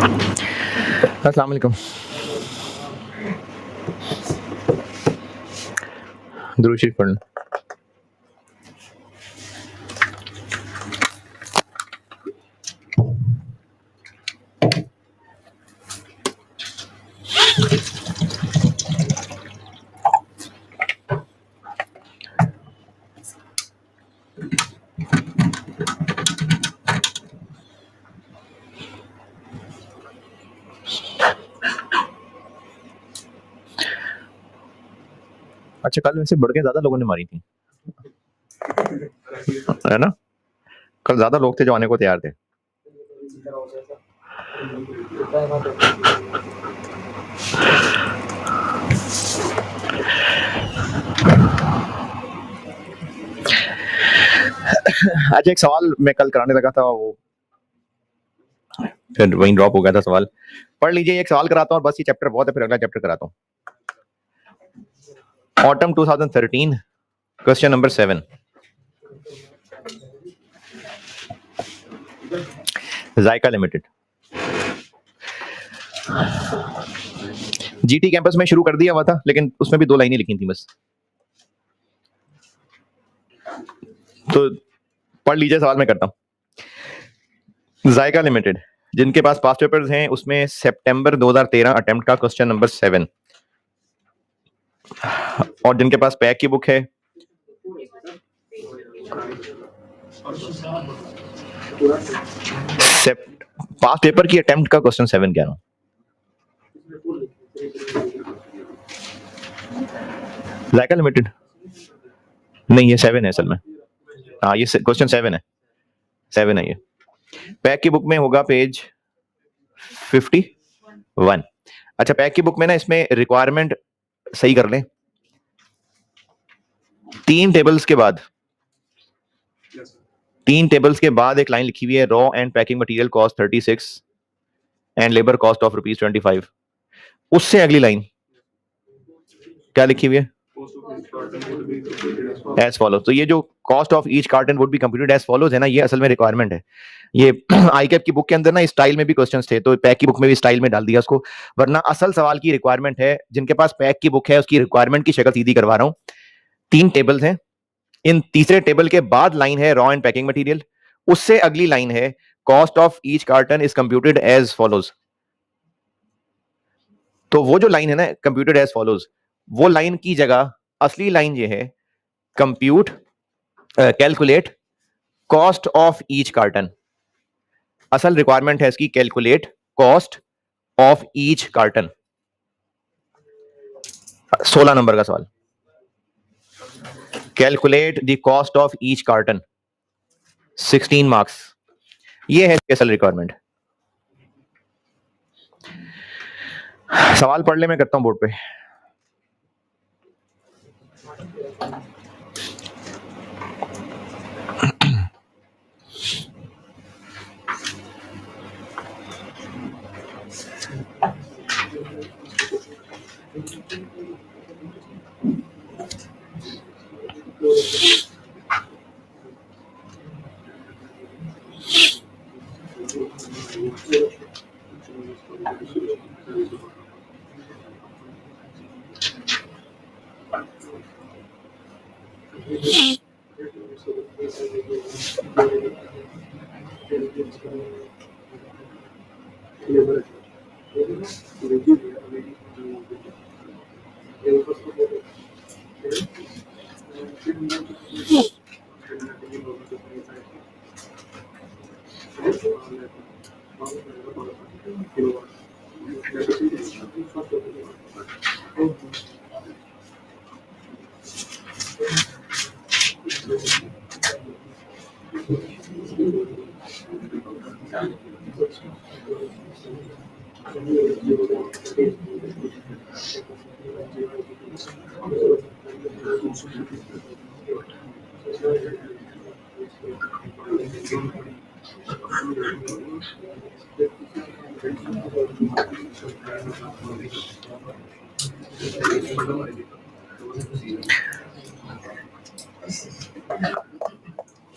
अस्सलाम वालेकुम। दुरूद शरीफ पढ़ लें। अच्छा, कल वैसे बढ़ के ज़्यादा लोगों ने मारी थी, है ना? कल ज़्यादा लोग थे जो आने को तैयार थे। अच्छा, एक सवाल मैं कल कराने लगा था, वो फिर वहीं ड्रॉप हो गया था सवाल। पढ़ लीजिए, एक सवाल कराता हूँ और बस ये चैप्टर बहुत है, फिर अगला चैप्टर कराता हूँ। Autumn 2013, question number 7। जायका लिमिटेड जीटी कैंपस में शुरू कर दिया हुआ था, लेकिन उसमें भी 2 लाइनें लिखी थी बस। तो पढ़ लीजिए, सवाल मैं करता हूँ। जायका लिमिटेड, जिनके पास पास्ट पेपर्स हैं, उसमें सितंबर 2013 अटेम्प्ट का क्वेश्चन नंबर 7, और जिनके पास पैक की बुक है पास्ट पेपर की अटेम्प्ट का क्वेश्चन 7 कह रहा हूँ। जायका लिमिटेड नहीं, ये 7 है असल में। हाँ, ये क्वेश्चन 7 है, 7 है ये। पैक की बुक में होगा पेज 51। अच्छा, पैक की बुक में ना, इसमें रिक्वायरमेंट सही कर लें। 3 टेबल्स के बाद एक लाइन लिखी हुई है, raw and packing material cost 36 and labour cost of ₹25। उससे अगली लाइन क्या लिखी हुई है? As follow. तो ये जो cost of each carton would be computed as follows है ना, ये असल में रिक्वायरमेंट है। ये आईकैप की बुक के अंदर ना स्टाइल में भी क्वेश्चंस थे, तो पैक की बुक में भी स्टाइल में डाल दिया उसको, वरना असल सवाल की रिक्वायरमेंट है। जिनके पास पैक की बुक है, उसकी रिक्वायरमेंट की शक्ल सीधी करवा रहा हूँ। 3 टेबल्स हैं, इन तीसरे टेबल के बाद लाइन है रॉ एंड पैकिंग मटेरियल, उससे अगली लाइन है cost of each carton is computed as follows. तो वो जो लाइन है ना, कंप्यूटेड एज फॉलोज, वो लाइन की जगह असली लाइन ये है, compute calculate cost of each carton. असल रिक्वायरमेंट है इसकी, calculate cost of each carton. 16 number का सवाल, calculate the cost of each carton, 16 marks. ये है असल रिक्वायरमेंट। सवाल पढ़ ले, मैं करता हूं बोर्ड पे।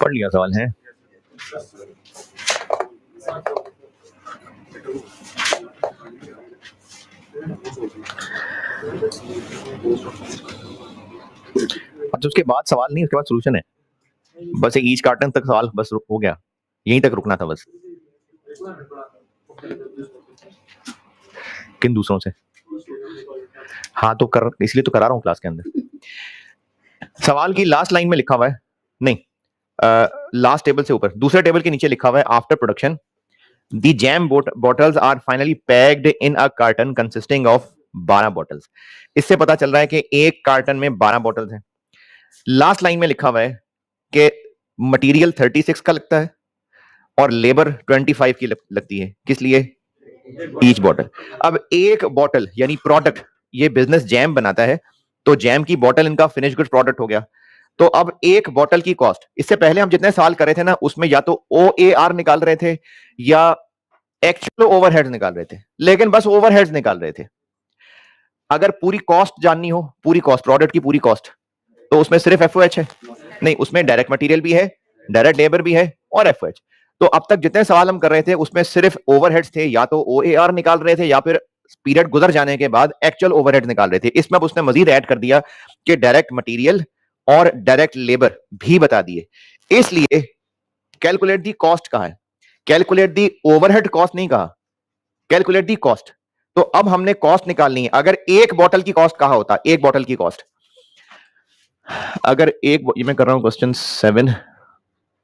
पढ़ लिया सवाल है। अच्छा, उसके बाद सवाल नहीं, उसके बाद सोल्यूशन है। बस एक ईच कार्टन तक सवाल बस हो गया, यहीं तक रुकना था बस। किन दूसरों से? हाँ तो कर, इसलिए तो करा रहा हूँ क्लास के अंदर। सवाल की लास्ट लाइन में लिखा हुआ है, नहीं लास्ट टेबल से ऊपर, दूसरे टेबल के नीचे लिखा हुआ है after production the jam bottles are finally packed in a carton consisting of 12 bottles. इससे पता चल रहा है कि एक कार्टन में 12 बॉटल्स हैं। लास्ट लाइन में लिखा हुआ है कि मटेरियल 36 का लगता है और लेबर 25 की लगती है। किस लिए? Each bottle. अब एक बॉटल यानी प्रोडक्ट, ये बिजनेस जैम बनाता है, तो जैम की बॉटल इनका फिनिश गुड प्रोडक्ट हो गया। तो अब एक बॉटल की कॉस्ट, इससे पहले हम जितने सवाल कर रहे थे ना, उसमें या तो OAR निकाल रहे थे या एक्चुअल ओवरहेड्स निकाल रहे थे, लेकिन बस ओवरहेड्स निकाल रहे थे। अगर पूरी कॉस्ट जाननी हो, पूरी कॉस्ट, प्रोडक्ट की पूरी कॉस्ट, तो उसमें सिर्फ FOH है? नहीं, उसमें डायरेक्ट मटेरियल भी है, डायरेक्ट लेबर भी है और FOH। तो अब तक जितने सवाल हम कर रहे थे उसमें सिर्फ ओवरहेड्स थे, या तो OAR निकाल रहे थे या फिर पीरियड गुजर जाने के बाद एक्चुअल ओवरहेड निकाल रहे थे। इसमें अब उसने मजीद ऐड कर दिया कि डायरेक्ट मटेरियल और डायरेक्ट लेबर भी बता दिए। इसलिए कैलकुलेट दी कॉस्ट कहा है, कैलकुलेट दी ओवरहेड कॉस्ट नहीं कहा, कैलकुलेट दी कॉस्ट। तो अब हमने कॉस्ट निकालनी है। अगर एक बॉटल की कॉस्ट कहा होता, एक बॉटल की कॉस्ट, अगर एक, ये मैं कर रहा हूं क्वेश्चन 7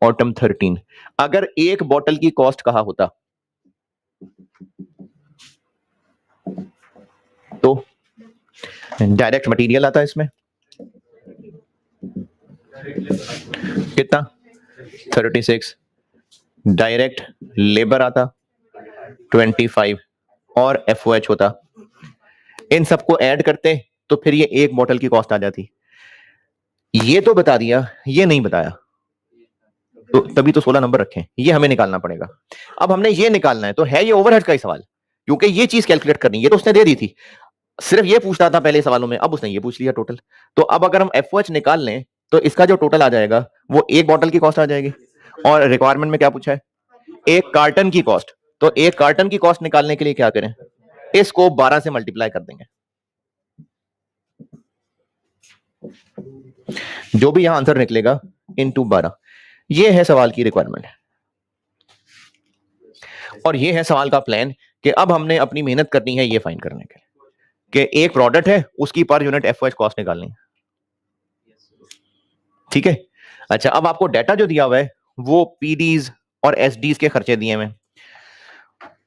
ऑटम 13, अगर एक बॉटल की कॉस्ट कहा होता तो डायरेक्ट मटेरियल आता इसमें कितना? 36, डायरेक्ट लेबर आता 25 और FOH होता। इन सबको ऐड करते तो फिर ये एक बॉटल की कॉस्ट आ जाती। ये तो बता दिया, ये नहीं बताया, तो तभी तो 16 नंबर रखे। ये हमें निकालना पड़ेगा। अब हमने ये निकालना है, तो है ये ओवरहेड का ही सवाल, क्योंकि ये चीज कैलकुलेट करनी, ये तो उसने दे दी थी, सिर्फ ये पूछता था पहले सवालों में, अब उसने ये पूछ लिया टोटल। तो अब अगर हम FOH निकाल लें तो इसका जो टोटल आ जाएगा वो एक बॉटल की कॉस्ट आ जाएगी। और रिक्वायरमेंट में क्या पूछा है? एक कार्टन की कॉस्ट। तो एक कार्टन की कॉस्ट निकालने के लिए क्या करें? इसको 12 से मल्टीप्लाई कर देंगे। जो भी यहां आंसर निकलेगा इनटू 12, ये है सवाल की रिक्वायरमेंट। और ये है सवाल का प्लान कि अब हमने अपनी मेहनत करनी है ये फाइंड करने के लिए कि एक प्रोडक्ट है, उसकी पर यूनिट FOH कॉस्ट निकालनी है। ठीक है। अच्छा, अब आपको डाटा जो दिया हुआ है वो PDs और SDs के खर्चे दिए हुए,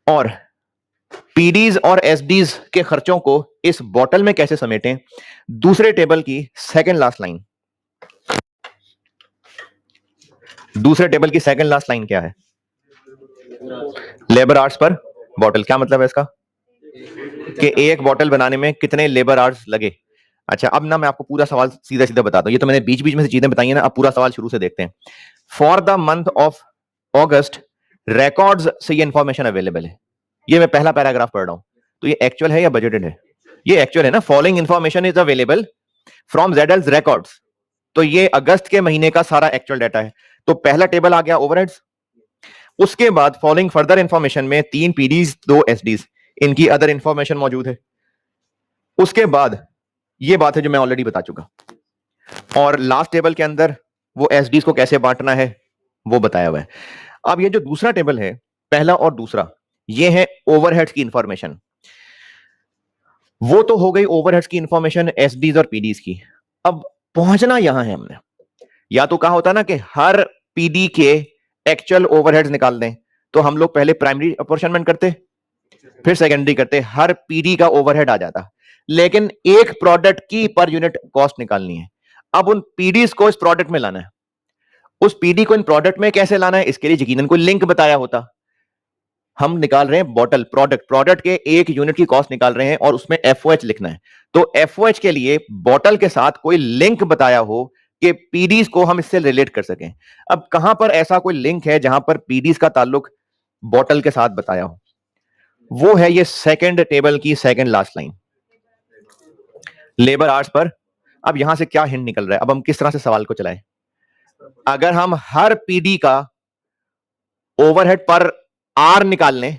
और PDs और SDs के खर्चों को इस बॉटल में कैसे समेटें? दूसरे टेबल की सेकंड लास्ट लाइन, दूसरे टेबल की सेकंड लास्ट लाइन क्या है? Labour hours per bottle. क्या मतलब है इसका? कि एक बॉटल बनाने में कितने लेबर आवर्स लगे। अच्छा, अब ना मैं आपको पूरा सवाल सीधा सीधा बताता हूं, ये तो मैंने बीच बीच में से चीजें बताई है ना, अब पूरा सवाल शुरू से देखते हैं। For the month of August records से ये इंफॉर्मेशन अवेलेबल है। ये मैं पहला पैराग्राफ पढ़ रहा हूं, तो ये एक्चुअल है या बजटेड है? ये एक्चुअल है ना। Following information is available from ZL's records, तो ये अगस्त के महीने का सारा एक्चुअल डाटा है। तो पहला टेबल आ गया ओवरहेड्स। उसके बाद फॉलोइंग फर्दर इंफॉर्मेशन में 3 PDs 2 SDs, इनकी अदर इंफॉर्मेशन मौजूद है। उसके बाद ये बात है जो मैं ऑलरेडी बता चुका, और लास्ट टेबल के अंदर वो SDs को कैसे बांटना है वो बताया हुआ है। अब ये जो दूसरा टेबल है, पहला और दूसरा, ये है ओवरहेड्स की इंफॉर्मेशन। वो तो हो गई ओवरहेड्स की इंफॉर्मेशन SDs और PDs की। अब पहुंचना यहां है हमने, या तो कहा होता ना कि हर PD के एक्चुअल ओवरहेड्स निकाल दें, तो हम लोग पहले प्राइमरी अपॉर्शनमेंट करते फिर सेकेंडरी करते, हर PD का ओवरहेड आ जाता। लेकिन एक प्रोडक्ट की पर यूनिट कॉस्ट निकालनी है। अब उन PDs को इस प्रोडक्ट में लाना है। उस PD को इन प्रोडक्ट में कैसे लाना है, इसके लिए यकीनन कोई लिंक बताया होता। हम निकाल रहे हैं बॉटल, प्रोडक्ट के एक यूनिट की कॉस्ट निकाल रहे हैं और उसमें FOH लिखना है। तो FOH के लिए बॉटल के साथ कोई लिंक बताया हो कि PDs को हम इससे रिलेट कर सकें। अब कहां पर ऐसा कोई लिंक है जहां पर PDs का ताल्लुक बॉटल के साथ बताया हो? वो है ये सेकंड टेबल की second last line, labour hours per. अब यहां से क्या हिंट निकल रहा है, अब हम किस तरह से सवाल को चलाएं? अगर हम हर PD का ओवरहेड पर आर निकाल लें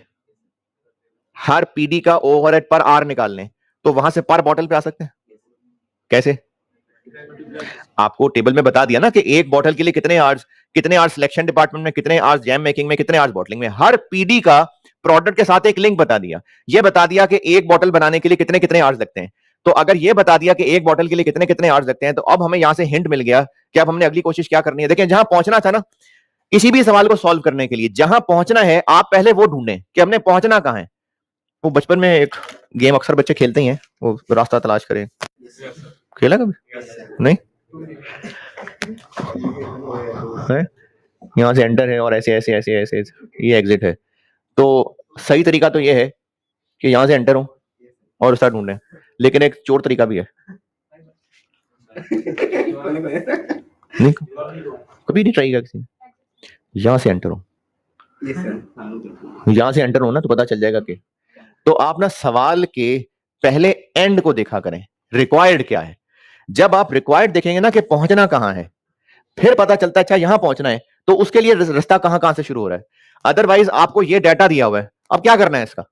हर पीडी का ओवरहेड पर आर निकाल लें तो वहां से पर बॉटल पे आ सकते हैं। कैसे? आपको टेबल में बता दिया ना कि एक बॉटल के लिए कितने आवर्स सिलेक्शन डिपार्टमेंट में, कितने आवर्स जैम मेकिंग में, कितने आवर्स बॉटलिंग में। हर पीडी का प्रोडक्ट के साथ एक लिंक बता दिया। ये बता दिया कि एक बॉटल बनाने के लिए कितने कितने आवर्स लगते हैं। तो अगर ये बता दिया कि एक बॉटल के लिए कितने कितने आवर्स लगते हैं, तो अब हमें यहां से हिंट मिल गया कि अब हमने अगली कोशिश क्या करनी है। देखिए, जहां पहुंचना था ना किसी भी सवाल को सॉल्व करने के लिए, जहां पहुंचना है आप पहले वो ढूंढें कि हमने पहुंचना कहां है। वो बचपन में एक गेम अक्सर बच्चे खेलते ही हैं, वो रास्ता तलाश करें। खेला कभी? नहीं है? यहाँ से एंटर है और ऐसे ऐसे ऐसे ऐसे ये एग्जिट है। तो सही तरीका तो ये है कि यहाँ से एंटर हो और उसका ढूंढें, लेकिन एक चोर तरीका भी है। नहीं, कभी नहीं ट्राई किया किसी ने। यहाँ से एंटर हो, यहाँ से एंटर हो ना तो पता चल जाएगा कि, तो आप ना सवाल के पहले एंड को देखा करें, रिक्वायर्ड क्या है। जब आप रिक्वायर्ड देखेंगे ना कि पहुंचना कहां है, फिर पता चलता है अच्छा यहां पहुंचना है तो उसके लिए रास्ता कहां कहां से शुरू हो रहा है। अदरवाइज आपको ये डाटा दिया हुआ है, अब क्या करना है इसका,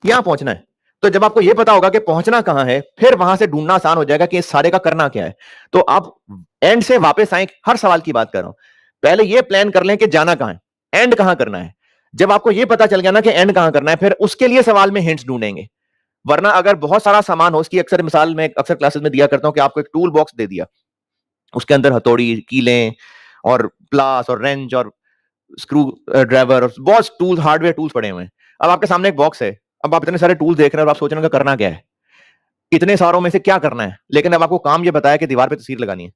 यहां पहुंचना है। तो जब आपको यह पता होगा कि पहुंचना कहां है, फिर वहां से ढूंढना आसान हो जाएगा कि इस सारे का करना क्या है। तो आप एंड से वापस आए, हर सवाल की बात कर रहा हूं, पहले यह प्लान कर लें कि जाना कहां है, एंड कहां करना है। जब आपको यह पता चल गया ना कि एंड कहां करना है, फिर उसके लिए सवाल में हिंट्स ढूंढेंगे। वरना अगर बहुत सारा सामान हो, उसकी अक्सर मिसाल में अक्सर क्लासेस में दिया करता हूं कि आपको एक टूल बॉक्स दे दिया, उसके अंदर हथौड़ी, कीलें और प्लास और रेंच और स्क्रू ड्राइवर और बहुत टूल्स, हार्डवेयर टूल्स पड़े हुए हैं। अब आपके सामने एक बॉक्स है, अब आप इतने सारे टूल्स देख रहे हैं और आप सोच रहे हैं करना क्या है, इतने सारों में से क्या करना है। लेकिन अब आपको काम ये बताया कि दीवार पे तस्वीर लगानी है।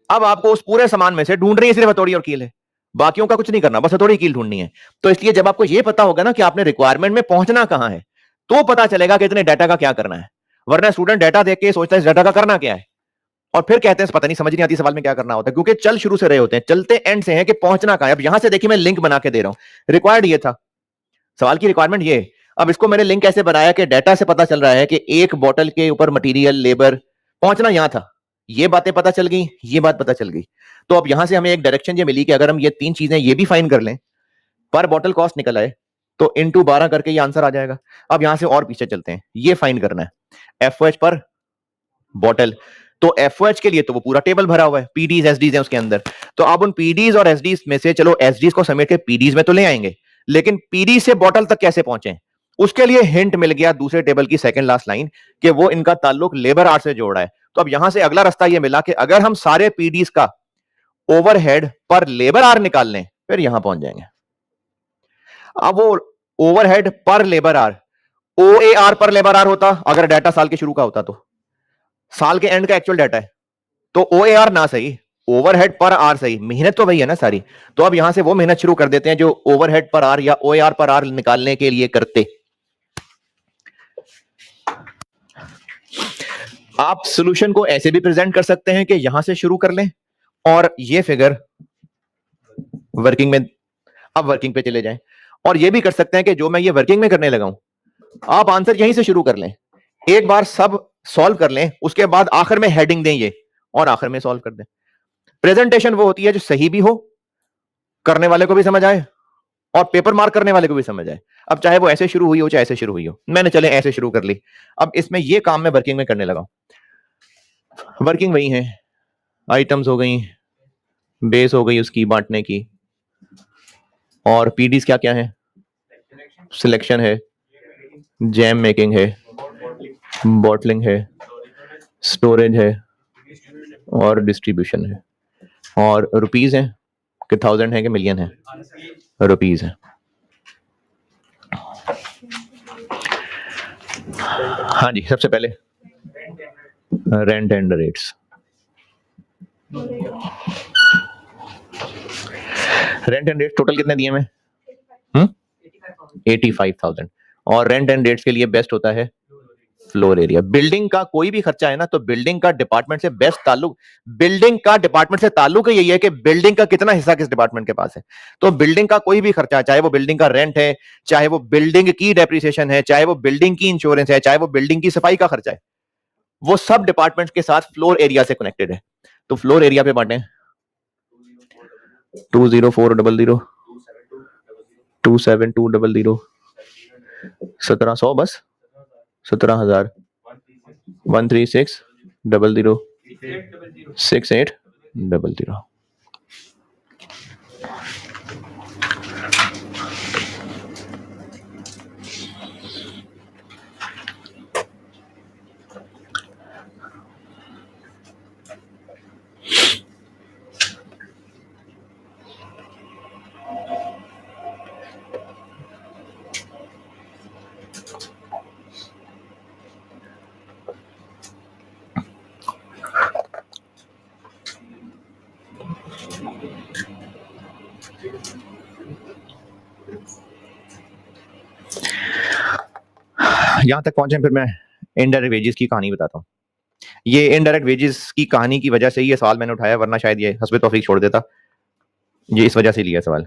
अब आपको उस पूरे सामान में से ढूंढ रही है सिर्फ हथौड़ी और कील है, बाकियों का कुछ नहीं करना, बस हथौड़ी कील ढूंढनी है। तो इसलिए जब आपको यह पता होगा ना कि आपने रिक्वायरमेंट में पहुंचना कहां है, तो पता चलेगा कि इतने डाटा का क्या करना है। वरना स्टूडेंट डाटा देख के सोचता है इस डाटा का करना क्या है, और फिर कहते हैं पता नहीं, समझ नहीं आती सवाल में क्या करना होता है, क्योंकि चल शुरू से रहे होते हैं, चलते एंड से हैं कि पहुंचना कहां है। अब यहां से देखिए मैं लिंक बना के दे रहा हूं, रिक्वायर्ड ये था, सवाल की रिक्वायरमेंट ये। अब इसको मैंने लिंक कैसे बनाया कि डाटा से पता चल रहा है कि एक बोतल के ऊपर मटेरियल, लेबर, पहुंचना यहां था, ये बातें पता चल गई, ये बात पता चल गई। तो अब यहां से हमें एक डायरेक्शन ये मिली कि अगर हम ये तीन चीजें ये भी फाइन कर लें, पर बॉटल कॉस्ट निकल आए, तो इनटू 12 करके ये आंसर आ जाएगा। अब यहां से और पीछे चलते हैं, ये फाइन करना है एफओएच पर बॉटल। तो एफओएच के लिए तो वो पूरा टेबल भरा हुआ है, पीडीज एसडीज है उसके अंदर। तो अब उन पीडीज और एसडीज में से चलो एसडीज को समेट के पीडीज में तो ले आएंगे, लेकिन पीडी से बॉटल तक कैसे पहुंचे, उसके लिए हिंट मिल गया दूसरे टेबल की सेकंड लास्ट लाइन कि वो इनका ताल्लुक लेबर आर से जोड़ा है। तो अब यहां से अगला रास्ता ये मिला कि अगर हम सारे पीडीज का ओवरहेड पर लेबर आर निकाल लें, फिर यहां पहुंच जाएंगे। अब वो ओवरहेड पर लेबर आर, ओएआर पर लेबर आर होता अगर डाटा साल के शुरू का होता, तो साल के एंड का एक्चुअल डाटा है, तो ओएआर ना सही, ओवरहेड पर आर सही, मेहनत तो वही है ना सारी। तो अब यहां से वो मेहनत शुरू कर देते हैं जो ओवरहेड पर आर या ओएआर पर आर निकालने के लिए करते। आप सॉल्यूशन को ऐसे भी प्रेजेंट कर सकते हैं कि यहां से शुरू कर लें और ये फिगर वर्किंग में, अब वर्किंग पे चले जाएं, और ये भी कर सकते हैं कि जो मैं ये वर्किंग में करने लगा हूं, आप आंसर यहीं से शुरू कर लें, एक बार सब सॉल्व कर लें, उसके बाद आखिर में हेडिंग दें ये, और आखिर में सॉल्व कर दें। प्रेजेंटेशन वो होती है जो सही भी हो, करने वाले को भी समझ आए और पेपर मार्क करने वाले को भी समझ आए। अब चाहे वो ऐसे शुरू हुई हो चाहे ऐसे शुरू हुई हो, मैंने चले ऐसे शुरू कर ली। अब इसमें ये काम मैं वर्किंग में करने लगा। वर्किंग वही है, आइटम्स हो गई, बेस हो गई उसकी बांटने की, और पीडीज क्या क्या है, सिलेक्शन है, जैम मेकिंग है, बॉटलिंग है, स्टोरेज है, और डिस्ट्रीब्यूशन है, और रुपीज है कि 1000 है कि मिलियन है, रुपीज है। हाँ जी, सबसे पहले rent and rates. Rent and rates total कितने दिए मैं? 85,000। और रेंट एंड रेट्स के लिए बेस्ट होता है फ्लोर एरिया। बिल्डिंग का कोई भी खर्चा है ना, तो बिल्डिंग का डिपार्टमेंट से बेस्ट ताल्लुक, बिल्डिंग का डिपार्टमेंट से ताल्लुक यही है कि बिल्डिंग का कितना हिस्सा किस डिपार्टमेंट के पास है। तो बिल्डिंग का कोई भी खर्चा, चाहे वो बिल्डिंग का रेंट है, चाहे वो बिल्डिंग की डेप्रिसिएशन है, चाहे वो बिल्डिंग की इंश्योरेंस है, चाहे वो बिल्डिंग की सफाई का खर्चा है, वो सब डिपार्टमेंट के साथ फ्लोर एरिया से कनेक्टेड है। तो फ्लोर एरिया पे बांटे 20400, 27200, 1700 बस 17,000 136006800। यहां तक पहुंचे, फिर मैं इनडायरेक्ट वेजेस की कहानी बताता हूँ। ये इनडायरेक्ट वेजेस की कहानी की वजह से ये सवाल मैंने उठाया, वरना शायद ये हस्बे तौफीक छोड़ देता। ये इस वजह से लिया सवाल।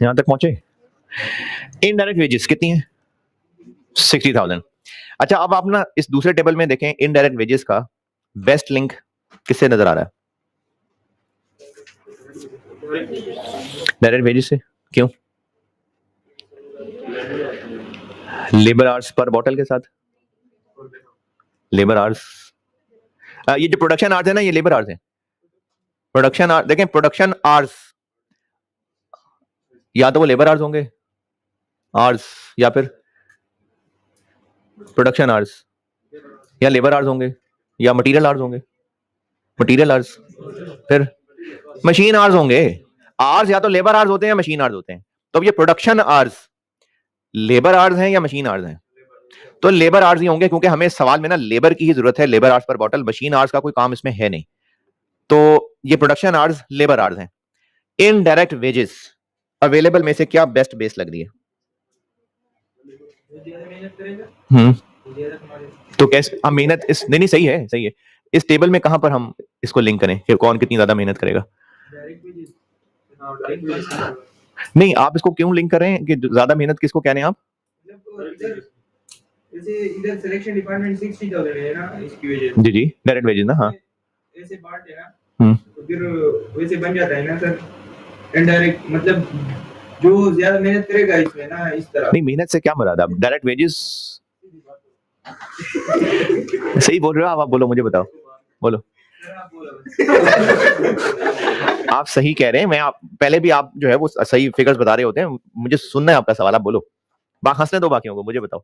यहां तक पहुंचे। इनडायरेक्ट वेजेस कितनी है? 60,000। अच्छा, अब आप ना इस दूसरे टेबल में देखें, इनडायरेक्ट वेजेस का बेस्ट लिंक किससे नजर आ रहा है? डायरेक्ट वेजेस से। क्यों? लेबर आवर्स पर बॉटल के साथ। लेबर आवर्स, ये जो प्रोडक्शन आवर्स है ना, ये लेबर आवर्स है। प्रोडक्शन आवर्स देखें, प्रोडक्शन आवर्स या तो वो लेबर आवर्स होंगे, आवर्स, या फिर प्रोडक्शन आवर्स, या लेबर आवर्स होंगे, या मटेरियल आवर्स होंगे। मटेरियल आवर्स, फिर मशीन आवर्स होंगे। आवर्स या तो लेबर आवर्स होते हैं या मशीन आवर्स होते हैं। तो ये प्रोडक्शन आवर्स लेबर आवर्स हैं या मशीन आवर्स हैं? तो लेबर आवर्स ही होंगे, क्योंकि हमें सवाल में ना लेबर की ही जरूरत है, labour hours per bottle. Machine hours का कोई काम इसमें है नहीं। तो ये प्रोडक्शन आवर्स लेबर आवर्स हैं। इनडायरेक्ट वेजेस अवेलेबल में से क्या बेस्ट बेस लग रही है? तो कैसे हम मेहनत इस नहीं सही है, सही है। इस टेबल में कहां पर हम इसको लिंक करें कि कौन कितनी ज्यादा मेहनत करेगा? नहीं, आप इसको क्यों लिंक कर रहे हैं कि ज्यादा मेहनत किसको कह रहे हैं आप? इधर सिलेक्शन डिपार्टमेंट 60,000 है ना, इसकी वजह जी जी, डायरेक्ट वेजेस ना। हाँ, ऐसे पार्ट है ना, तो फिर वैसे बन जाता है ना सर। इनडायरेक्ट मतलब जो ज्यादा मेहनत करेगा इसमें ना, इस तरह। नहीं, मेहनत से क्या मुराद? आप डायरेक्ट वेजेस सही बोल रहे हो आप बोलो, मुझे बताओ, बोलो। आप सही कह रहे हैं। मैं आप पहले भी आप जो है वो सही फिगर्स बता रहे होते हैं। मुझे सुनना है आपका सवाल, आप बोलो। हंसने दो बाकियों को, मुझे बताओ।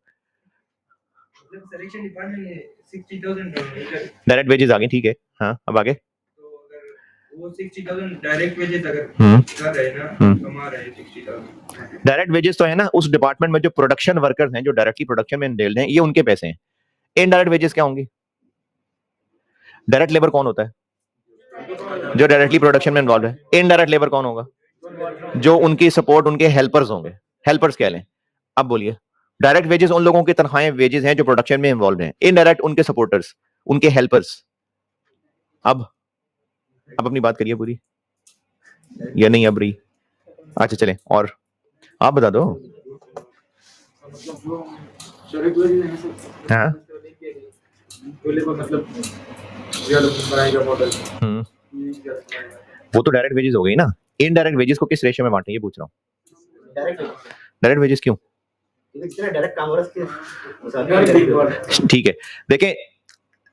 सिलेक्शन डिपार्टमेंट में 60,000 डायरेक्ट वेजेस आ गए, ठीक है। हाँ, अब आगे। तो अगर वो 60,000 डायरेक्ट वेजेस अगर कर रहे हैं ना, कमा रहे हैं 60,000। डायरेक्ट वेजेस तो है ना उस डिपार्टमेंट में जो प्रोडक्शन वर्कर्स हैं, जो डायरेक्टली प्रोडक्शन में इंडेल्ड हैं, ये उनके पैसे हैं। इनडायरेक्ट वेजेस क्या होंगी? डायरेक्ट लेबर कौन होता है? जो डायरेक्टली प्रोडक्शन में इन्वॉल्व है। इनडायरेक्ट लेबर कौन होगा? जो उनकी सपोर्ट, उनके हेल्पर्स होंगे। हेल्पर्स कह लें। अब बोलिए, डायरेक्ट वेजेस उन लोगों की तनख्वाहें, वेजेस हैं जो प्रोडक्शन में इन्वॉल्व हैं। इनडायरेक्ट उनके सपोर्टर्स, उनके हेल्पर्स। अब अपनी बात करिए पूरी, या नहीं अब रही? अच्छा चले, और आप बता दो। मतलब जो डायरेक्ट वेजेस हैं सर, हाँ तो लेबर मतलब ज्यादा बनाएगा मॉडल, वो तो डायरेक्ट वेजेस हो गई ना। इनडायरेक्ट वेजेस को किस रेशियो में बांटे, ये पूछ रहा हूँ। डायरेक्ट वेजेस क्यों? डायरेक्ट काम हो रहा है। ठीक है, देखें,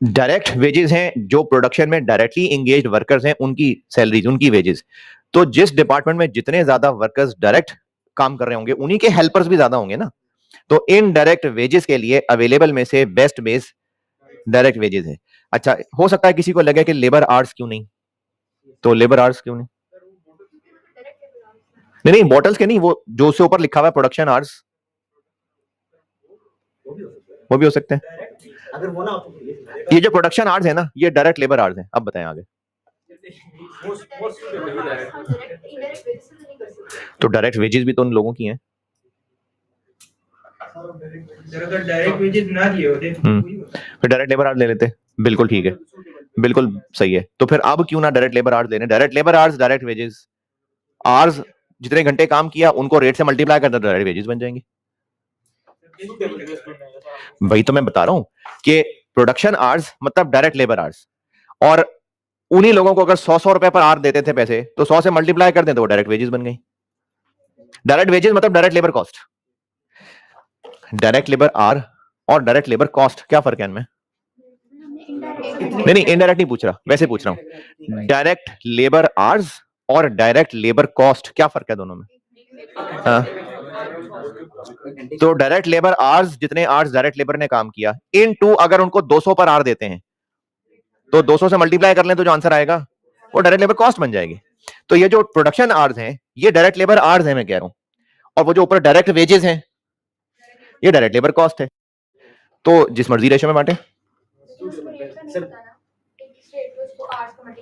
डायरेक्ट वेजेस हैं जो प्रोडक्शन में डायरेक्टली एंगेज्ड वर्कर्स हैं, उनकी सैलरीज, उनकी वेजेस। तो जिस डिपार्टमेंट में जितने ज्यादा वर्कर्स डायरेक्ट काम कर रहे होंगे, उन्हीं के हेल्पर्स भी ज्यादा होंगे ना। तो इनडायरेक्ट वेजेस के लिए अवेलेबल में से बेस्ट बेस डायरेक्ट वेजेस है। अच्छा, हो सकता है किसी को लगे कि लेबर आवर्स क्यों नहीं, तो लेबर आवर्स क्यों नहीं? नहीं नहीं, बॉटल्स के नहीं, वो जो उससे ऊपर लिखा हुआ है प्रोडक्शन आवर्स, वो भी हो सकते हैं। अगर वो ना हो ये जो प्रोडक्शन आवर्स है ना, ये डायरेक्ट लेबर आवर्स हैं। अब बताएं आगे। तो डायरेक्ट वेजेस भी तो उन लोगों की हैं। सर अगर डायरेक्ट वेजेस ना दिए होते तो वही होता। फिर डायरेक्ट लेबर आवर्स ले लेते। बिल्कुल ठीक है, बिल्कुल सही है। तो फिर अब क्यों ना डायरेक्ट लेबर आवर्स लेने? Direct labour hours, direct wages, hours जितने घंटे काम किया उनको रेट से मल्टीप्लाई कर दो, डायरेक्ट वेजेस बन जाएंगे। वही तो मैं बता रहा हूं कि प्रोडक्शन आवर्स मतलब डायरेक्ट लेबर आवर्स, और उन्हीं लोगों को अगर 100 रुपए पर आवर देते थे पैसे, तो 100 से मल्टीप्लाई कर दें तो वो डायरेक्ट वेजेस बन गई। डायरेक्ट वेजेस मतलब direct labour cost. Direct labour our और डायरेक्ट लेबर कॉस्ट, क्या फर्क है इनमें? नहीं नहीं, इनडायरेक्ट नहीं पूछ रहा, वैसे पूछ रहा हूं। डायरेक्ट लेबर आवर्स और डायरेक्ट लेबर कॉस्ट, क्या फर्क है दोनों में? हाँ। तो डायरेक्ट लेबर आवर्स, जितने आवर्स डायरेक्ट लेबर ने काम किया, इन टू अगर उनको 200 पर आवर देते हैं, तो 200 से मल्टीप्लाई कर लें तो जो आंसर आएगा वो डायरेक्ट लेबर कॉस्ट बन जाएगी। तो ये जो प्रोडक्शन आवर्स हैं, ये डायरेक्ट लेबर आवर्स हैं मैं कह रहा हूं, और वो जो ऊपर डायरेक्ट वेजेस हैं, ये डायरेक्ट लेबर कॉस्ट है। तो जिस मर्जी रेशो में बांटे,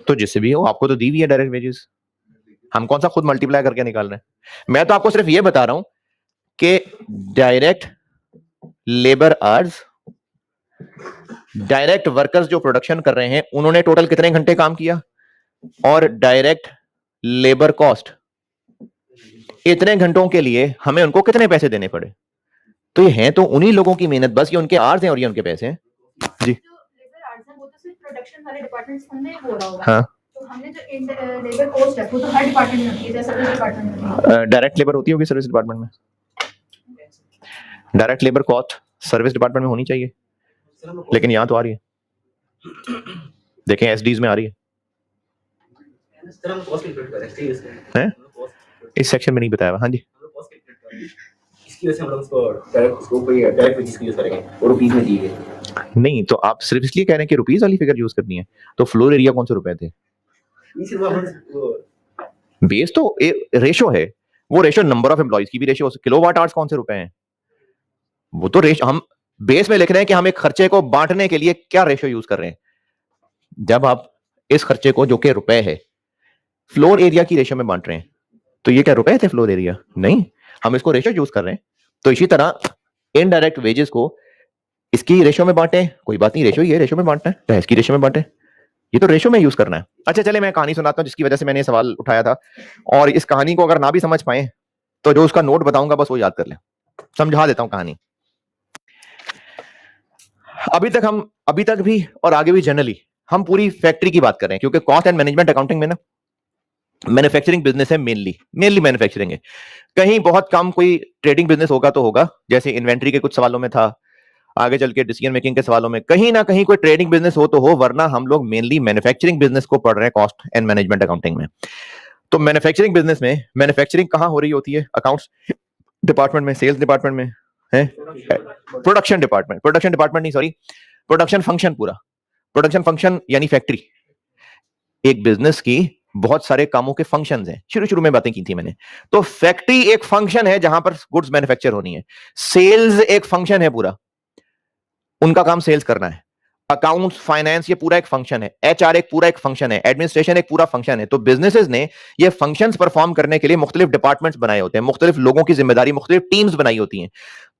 तो जिससे भी हो, आपको तो दी हुई है डायरेक्ट वेजेस, हम कौन सा खुद मल्टीप्लाई करके निकाल रहे हैं। मैं तो आपको सिर्फ ये बता रहा हूं कि direct labour hours, direct workers जो प्रोडक्शन कर रहे हैं, उन्होंने टोटल कितने घंटे काम किया, और डायरेक्ट लेबर कॉस्ट, इतने घंटों के लिए हमें उनको कितने पैसे देने पड़े। तो ये हैं तो उन्हीं लोगों की मेहनत, बस ये उनके आवर्स हैं और ये उनके पैसे हैं जी। वो तो सिर्फ प्रोडक्शन वाले डिपार्टमेंट्स में हो रहा होगा। हाँ, तो हमने जो लेबर कॉस्ट है वो तो हर डिपार्टमेंट में होती है, जैसे सर्विस डिपार्टमेंट में डायरेक्ट लेबर होती होगी सर्विस डिपार्टमेंट में। Direct labour cost service department में होनी चाहिए, लेकिन यहां तो आ रही है, देखें एसडीज में आ रही है, हैं? इस सेक्शन में नहीं बताया हुआ। हाँ जी, इसकी वजह से हम लोग उसको डायरेक्ट उसको कोई डायरेक्ट वेजेस यूज करेंगे और रुपीस में दिए नहीं तो आप सिर्फ इसलिए कह रहे हैं कि रुपीस वाली फिगर यूज करनी है, तो फ्लोर एरिया कौन से रुपए थे? बेस तो रेशो है, वो रेशो नंबर ऑफ एम्प्लॉइज की भी रेशो, किलोवाट आवर्स कौन से रुपए हैं, वो तो रेशो हम बेस में लिख रहे हैं कि हम एक खर्चे को बांटने के लिए क्या रेशो यूज कर रहे हैं। जब आप इस खर्चे को, जो कि रुपए है, फ्लोर एरिया की रेशो में बांट रहे हैं, तो ये क्या रुपए थे फ्लोर एरिया? नहीं, हम इसको रेशो यूज कर रहे हैं। तो इसी तरह इनडायरेक्ट वेजेस को इसकी रेशो में बांटे, कोई बात नहीं, रेशो ये रेशो में बांटना है, चाहे इसकी रेशो में बांटे, ये तो रेशो में यूज करना है। अच्छा चले, मैं कहानी सुनाता हूं जिसकी वजह से मैंने ये सवाल उठाया था, और इस कहानी को अगर ना भी समझ पाए तो जो उसका नोट बताऊंगा बस वो याद कर लें। समझा देता हूं कहानी। अभी तक भी और आगे भी जनरली हम पूरी फैक्ट्री की बात कर रहे हैं, क्योंकि कॉस्ट एंड मैनेजमेंट अकाउंटिंग में ना मैन्युफैक्चरिंग बिजनेस है, मेनली मैन्युफैक्चरिंग है। कहीं बहुत कम कोई ट्रेडिंग बिजनेस होगा तो होगा, जैसे इन्वेंट्री के कुछ सवालों में था, आगे चल के डिसीजन मेकिंग के सवालों में कहीं ना कहीं कोई ट्रेडिंग बिजनेस हो तो हो, वरना हम लोग मेनली मैन्युफैक्चरिंग बिजनेस को पढ़ रहे हैं कॉस्ट एंड मैनेजमेंट अकाउंटिंग में। तो मैन्युफैक्चरिंग बिजनेस में मैन्युफैक्चरिंग कहां हो रही होती है? अकाउंट्स डिपार्टमेंट में, सेल्स डिपार्टमेंट में है, प्रोडक्शन डिपार्टमेंट नहीं सॉरी, प्रोडक्शन फंक्शन, पूरा प्रोडक्शन फंक्शन यानी फैक्ट्री। एक बिजनेस की बहुत सारे कामों के फंक्शंस हैं, शुरू में बातें की थी मैंने। तो फैक्ट्री एक फंक्शन है जहां पर गुड्स मैन्युफैक्चर होनी है, सेल्स एक फंक्शन है पूरा, उनका काम सेल्स करना है, अकाउंट्स फाइनेंस ये पूरा एक फंक्शन है, एचआर एक पूरा एक फंक्शन है, एडमिनिस्ट्रेशन एक पूरा फंक्शन है। तो बिजनेसेस ने ये फंक्शंस परफॉर्म करने के लिए मुख्तलिफ डिपार्टमेंट्स बनाए होते हैं, मुख्तलिफ लोगों की जिम्मेदारी, मुख्तलिफ टीम्स बनाई होती हैं।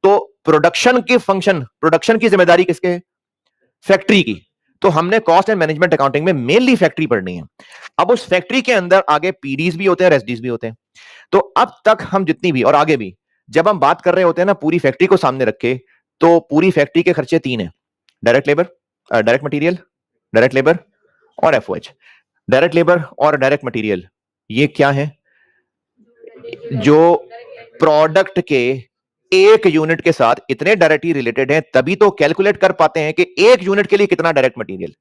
तो प्रोडक्शन के फंक्शन, प्रोडक्शन की जिम्मेदारी किसके है? फैक्ट्री की। तो हमने कॉस्ट एंड मैनेजमेंट अकाउंटिंग में मेनली फैक्ट्री पढ़नी है। अब उस फैक्ट्री के अंदर आगे पीडीज भी होते हैं और एसडीज भी होते हैं। तो अब तक हम जितनी भी और आगे भी जब हम बात कर रहे होते हैं ना पूरी फैक्ट्री को सामने रखे, तो पूरी फैक्ट्री के खर्चे 3 हैं: direct labour, direct material, direct labour और एफओएच। डायरेक्ट लेबर और डायरेक्ट मटेरियल ये क्या है? जो प्रोडक्ट के एक यूनिट के साथ इतने डायरेक्टली रिलेटेड हैं, तभी तो कैलकुलेट कर पाते हैं कि एक यूनिट के लिए कितना डायरेक्ट मटेरियल,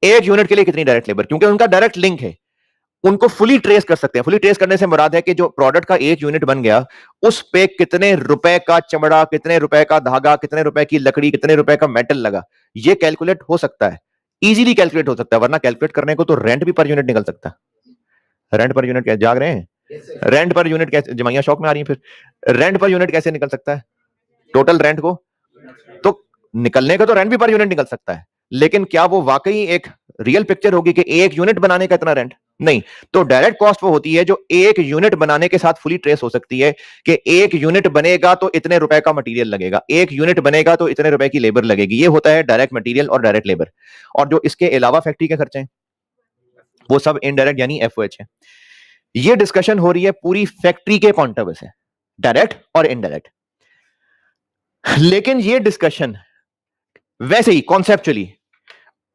एक यूनिट के लिए कितनी डायरेक्ट लेबर, क्योंकि उनका डायरेक्ट लिंक है। उनको फुली ट्रेस कर सकते हैं। फुली ट्रेस करने से मुराद है कि जो प्रोडक्ट का एक यूनिट बन गया, उस पे कितने रुपए का चमड़ा, कितने रुपए का धागा, कितने रुपए की लकड़ी, कितने रुपए का मेटल लगा, ये कैलकुलेट हो सकता है, इजीली कैलकुलेट हो सकता है। वरना कैलकुलेट करने को तो रेंट भी पर यूनिट निकल सकता है। रेंट पर यूनिट क्या जाग रहे हैं? रेंट पर यूनिट कैसे, जमाइया शौक में आ रही है फिर, रेंट पर यूनिट कैसे निकल सकता है? टोटल रेंट को तो निकलने का तो रेंट भी पर यूनिट निकल सकता है, लेकिन क्या वो वाकई एक रियल पिक्चर होगी कि एक यूनिट बनाने का इतना रेंट? नहीं। तो डायरेक्ट कॉस्ट वो होती है जो एक यूनिट बनाने के साथ फुली ट्रेस हो सकती है कि एक यूनिट बनेगा तो इतने रुपए का मटेरियल लगेगा, एक यूनिट बनेगा तो इतने रुपए की लेबर लगेगी। ये होता है डायरेक्ट मटेरियल और डायरेक्ट लेबर। और जो इसके अलावा फैक्ट्री के खर्चे हैं वो सब इनडायरेक्ट यानी एफओएच है। ये डिस्कशन हो रही है पूरी फैक्ट्री के पॉइंट ऑफ व्यू से, डायरेक्ट और इनडायरेक्ट। लेकिन ये डिस्कशन वैसे ही कॉन्सेप्चुअली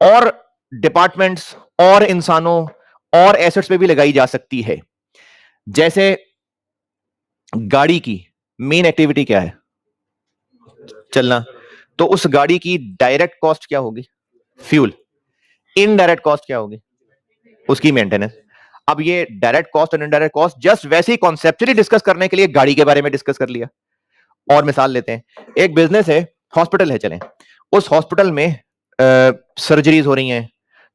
और डिपार्टमेंट्स और इंसानों और एसेट्स पे भी लगाई जा सकती है। जैसे गाड़ी की मेन एक्टिविटी क्या है? चलना। तो उस गाड़ी की डायरेक्ट कॉस्ट क्या होगी? फ्यूल। इनडायरेक्ट कॉस्ट क्या होगी? उसकी मेंटेनेंस। अब ये डायरेक्ट कॉस्ट और इनडायरेक्ट कॉस्ट जस्ट वैसे ही कॉन्सेप्चुअली डिस्कस करने के लिए गाड़ी के बारे में डिस्कस कर लिया। और मिसाल लेते हैं, एक बिजनेस है, हॉस्पिटल है, चलें, उस हॉस्पिटल में सर्जरीज हो रही हैं,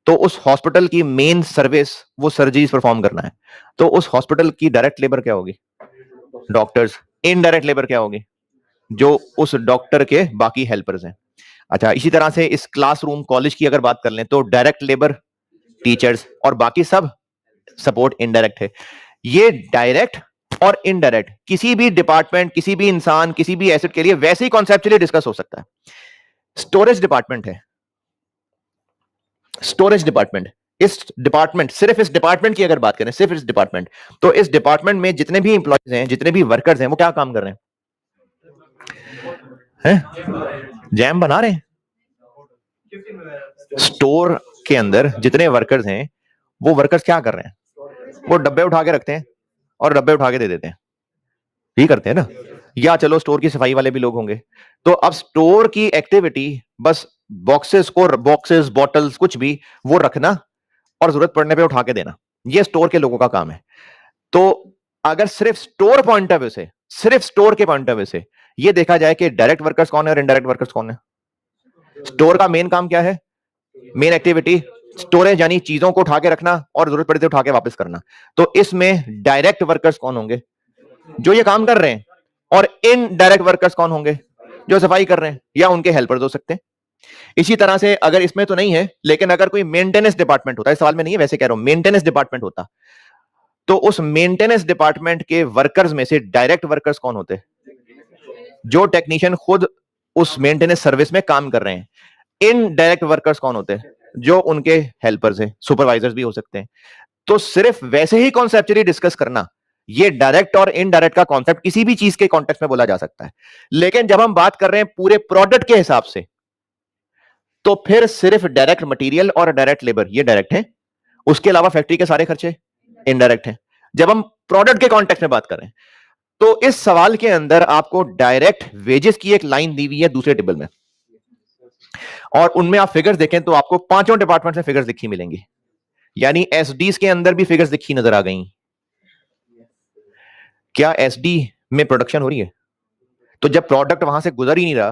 तो उस हॉस्पिटल की मेन सर्विस वो सर्जरीज परफॉर्म करना है। तो उस हॉस्पिटल की डायरेक्ट लेबर क्या होगी? डॉक्टर्स। इनडायरेक्ट लेबर क्या होगी? जो उस डॉक्टर के बाकी हेल्पर्स हैं। अच्छा, इसी तरह से इस क्लासरूम कॉलेज की अगर बात कर लें तो डायरेक्ट लेबर टीचर्स और बाकी सब सपोर्ट इनडायरेक्ट है। ये डायरेक्ट और इनडायरेक्ट किसी भी डिपार्टमेंट, किसी भी इंसान, किसी भी एसेट के लिए वैसे ही कॉन्सेप्चुअली डिस्कस हो सकता है। स्टोरेज डिपार्टमेंट है, स्टोरेज डिपार्टमेंट, इस डिपार्टमेंट, सिर्फ इस डिपार्टमेंट की अगर बात करें, सिर्फ इस डिपार्टमेंट, तो इस डिपार्टमेंट में जितने भी इंप्लॉयज हैं, जितने भी वर्कर्स हैं, वो क्या काम कर रहे हैं? जैम बना रहे हैं। स्टोर के अंदर जितने वर्कर्स हैं, वो वर्कर्स क्या कर रहे हैं? वो डब्बे उठा के रखते हैं और डब्बे उठा के दे देते हैं, यही करते हैं ना। या चलो स्टोर की सफाई वाले भी लोग होंगे। तो अब स्टोर की एक्टिविटी बस बॉक्सेस को, बॉक्सेस, बॉटल्स, कुछ भी वो रखना और जरूरत पड़ने पे उठा के देना, ये स्टोर के लोगों का काम है। तो अगर सिर्फ स्टोर पॉइंट ऑफ व्यू से, सिर्फ स्टोर के पॉइंट ऑफ व्यू से ये देखा जाए कि डायरेक्ट वर्कर्स कौन है और इनडायरेक्ट वर्कर्स कौन है। स्टोर का मेन काम क्या है? मेन एक्टिविटी स्टोरेज, यानी चीजों को उठा के रखना और जरूरत पड़े तो उठा के वापस करना। तो इसमें डायरेक्ट वर्कर्स कौन होंगे? जो ये काम कर रहे हैं। और इनडायरेक्ट वर्कर्स कौन होंगे? जो सफाई कर रहे हैं या उनके हेल्पर्स हो सकते हैं। इसी तरह से अगर इसमें तो नहीं है, लेकिन अगर कोई मेंटेनेंस डिपार्टमेंट होता है, इस सवाल में नहीं है वैसे कह रहा हूं, मेंटेनेंस डिपार्टमेंट होता, तो उस मेंटेनेंस डिपार्टमेंट के वर्कर्स में से डायरेक्ट वर्कर्स कौन होते? जो टेक्नीशियन खुद उस मेंटेनेंस सर्विस में काम कर रहे हैं। इनडायरेक्ट वर्कर्स कौन होते हैं? जो उनके हेल्पर्स हैं, सुपरवाइजर्स भी हो सकते हैं। तो सिर्फ वैसे ही कॉन्सेप्चुअली डिस्कस करना, ये डायरेक्ट और इनडायरेक्ट का कॉन्सेप्ट किसी भी चीज के कॉन्टेक्स्ट में बोला जा सकता है। लेकिन जब हम बात कर रहे हैं पूरे प्रोडक्ट के हिसाब से, तो फिर सिर्फ डायरेक्ट मटेरियल और डायरेक्ट लेबर ये डायरेक्ट है, उसके अलावा फैक्ट्री के सारे खर्चे इनडायरेक्ट हैं। जब हम प्रोडक्ट के कॉन्टेक्स्ट में बात कर रहे हैं, तो इस सवाल के अंदर आपको डायरेक्ट वेजेस की एक लाइन दी हुई है दूसरे टेबल में, और उनमें आप फिगर्स देखें तो आपको पांचों डिपार्टमेंट में फिगर्स लिखी मिलेंगी, यानी एसडीज के अंदर भी फिगर्स लिखी नजर आ गई। क्या एसडी में प्रोडक्शन हो रही है? तो जब प्रोडक्ट वहां से गुजर ही नहीं रहा,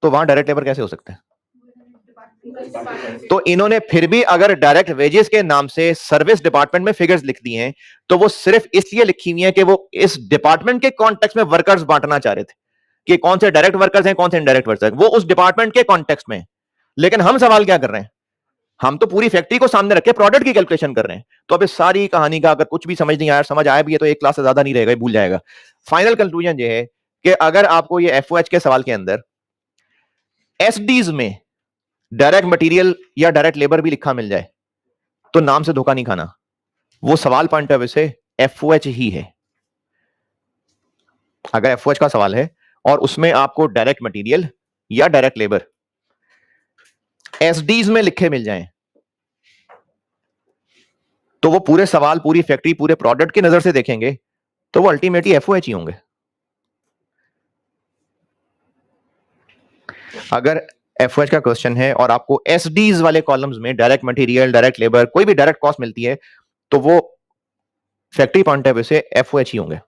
तो वहां डायरेक्ट लेबर कैसे हो सकता है? तो इन्होंने फिर भी अगर डायरेक्ट वेजेस के नाम से सर्विस डिपार्टमेंट में फिगर्स लिख दी हैं, तो वो सिर्फ इसलिए लिखी हुई हैं कि वो इस डिपार्टमेंट के कॉन्टेक्स्ट में वर्कर्स बांटना चाह रहे थे कि कौन से डायरेक्ट वर्कर्स हैं, कौन से इनडायरेक्ट वर्कर्स हैं, वो उस डिपार्टमेंट के कॉन्टेक्स्ट में। लेकिन हम सवाल क्या कर रहे हैं? हम तो पूरी फैक्ट्री को सामने रख के प्रोडक्ट की कैलकुलेशन कर रहे हैं। तो अब इस सारी कहानी का अगर कुछ भी समझ नहीं आया, समझ आया भी है तो एक क्लास से ज्यादा नहीं रहेगा, भूल जाएगा। फाइनल कंक्लूजन ये है कि अगर आपको ये एफओएच के सवाल के अंदर एसडीज में डायरेक्ट मटेरियल या डायरेक्ट लेबर भी लिखा मिल जाए, तो नाम से धोखा नहीं खाना, वो सवाल पॉइंट ऑफ व्यू से एफओएच ही है। अगर एफओएच का सवाल है और उसमें आपको डायरेक्ट मटेरियल या डायरेक्ट लेबर एसडीज में लिखे मिल जाएं, तो वो पूरे सवाल, पूरी फैक्ट्री, पूरे प्रोडक्ट की नजर से देखेंगे तो वो अल्टीमेटली एफओएच ही होंगे। अगर एफओएच का क्वेश्चन है और आपको एसडीज वाले कॉलम्स में डायरेक्ट मटेरियल, डायरेक्ट लेबर, कोई भी डायरेक्ट कॉस्ट मिलती है तो वो फैक्ट्री पॉइंट ऑफ व्यू से एफओएच ही होंगे।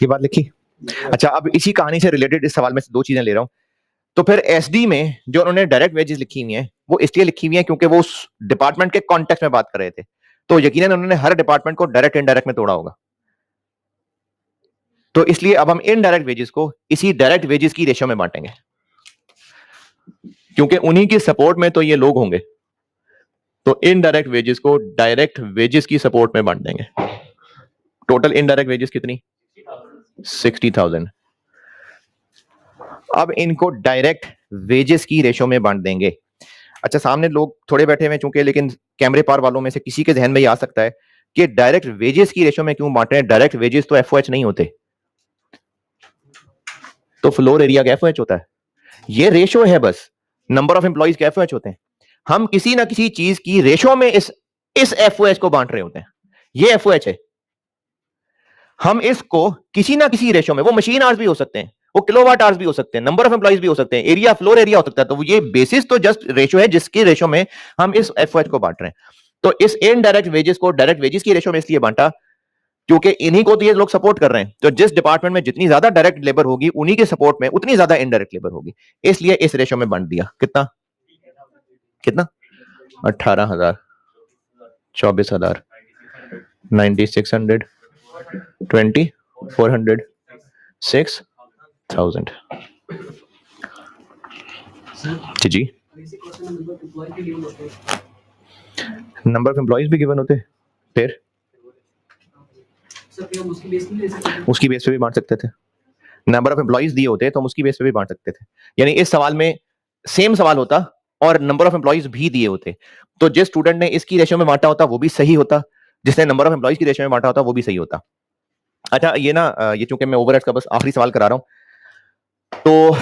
ये बात लिखी। अच्छा, अब इसी कहानी से रिलेटेड इस सवाल में से दो चीजें ले रहा हूं। तो फिर एसडी में जो उन्होंने डायरेक्ट वेजेस लिखी हुई हैं वो इसलिए लिखी हुई हैं क्योंकि वो उस डिपार्टमेंट के कॉन्टेक्स्ट में बात कर रहे थे, तो यकीनन उन्होंने हर डिपार्टमेंट को डायरेक्ट इनडायरेक्ट में तोड़ा होगा। तो इसलिए अब हम इनडायरेक्ट वेजेस को इसी डायरेक्ट वेजेस की रेशियो में बांटेंगे, क्योंकि उन्हीं की सपोर्ट में तो ये लोग होंगे। तो इनडायरेक्ट वेजेस को डायरेक्ट वेजेस की सपोर्ट में बांट देंगे। टोटल इनडायरेक्ट वेजेस कितनी? 60,000। अब इनको डायरेक्ट वेजेस की रेशो में बांट देंगे। अच्छा, सामने लोग थोड़े बैठे हुए चूंकि, लेकिन कैमरे पार वालों में से किसी के जहन में ये आ सकता है कि डायरेक्ट वेजेस की रेशो में क्यों बांट रहे हैं? डायरेक्ट वेजेस तो एफओएच नहीं होते, तो फ्लोर एरिया का एफओएच होता है। ये रेशो है, बस नंबर ऑफ एम्प्लॉइज के एफओएच होते हैं। हम किसी ना किसी चीज की रेशो में इस एफओएच को बांट रहे होते हैं। ये एफओएच है। हम इसको किसी ना किसी रेशो में, वो मशीन आवर्स भी हो सकते हैं, वो किलोवाट आवर्स भी हो सकते हैं, नंबर ऑफ एम्प्लॉइज भी हो सकते हैं, एरिया, फ्लोर एरिया हो सकता है, तो ये बेसिस तो जस्ट रेशो है जिसकी रेशो में हम इस एफओएच को बांट रहे हैं। तो इस इनडायरेक्ट वेजेस को डायरेक्ट वेजेस की रेशो में इसलिए बांटा क्योंकि इन्हीं को तो ये लोग सपोर्ट कर रहे हैं। तो जिस डिपार्टमेंट में जितनी ज्यादा डायरेक्ट लेबर होगी उन्हीं के सपोर्ट में उतनी ज्यादा इनडायरेक्ट लेबर होगी, इसलिए इस रेशो में बांट दिया। कितना कितना? 18,000, 24,000, 9,600, 20,400, 6,000। जी, नंबर ऑफ एम्प्लॉइज भी गिवन होते, फिर उसकी बेस पे भी बांट सकते थे। नंबर ऑफ एम्प्लॉइज दिए होते तो हम उसकी बेस पे भी बांट सकते थे। यानी इस सवाल में सेम सवाल होता और नंबर ऑफ एम्प्लॉइज भी दिए होते, तो जिस स्टूडेंट ने इसकी रेशो में बांटा होता वो भी सही होता, जिसने नंबर ऑफ एम्प्लॉइज की रेशो में बांटा होता वो भी सही होता। अच्छा, ये चूंकि मैं ओवरहेड्स का बस आखिरी सवाल करा रहा हूं, तो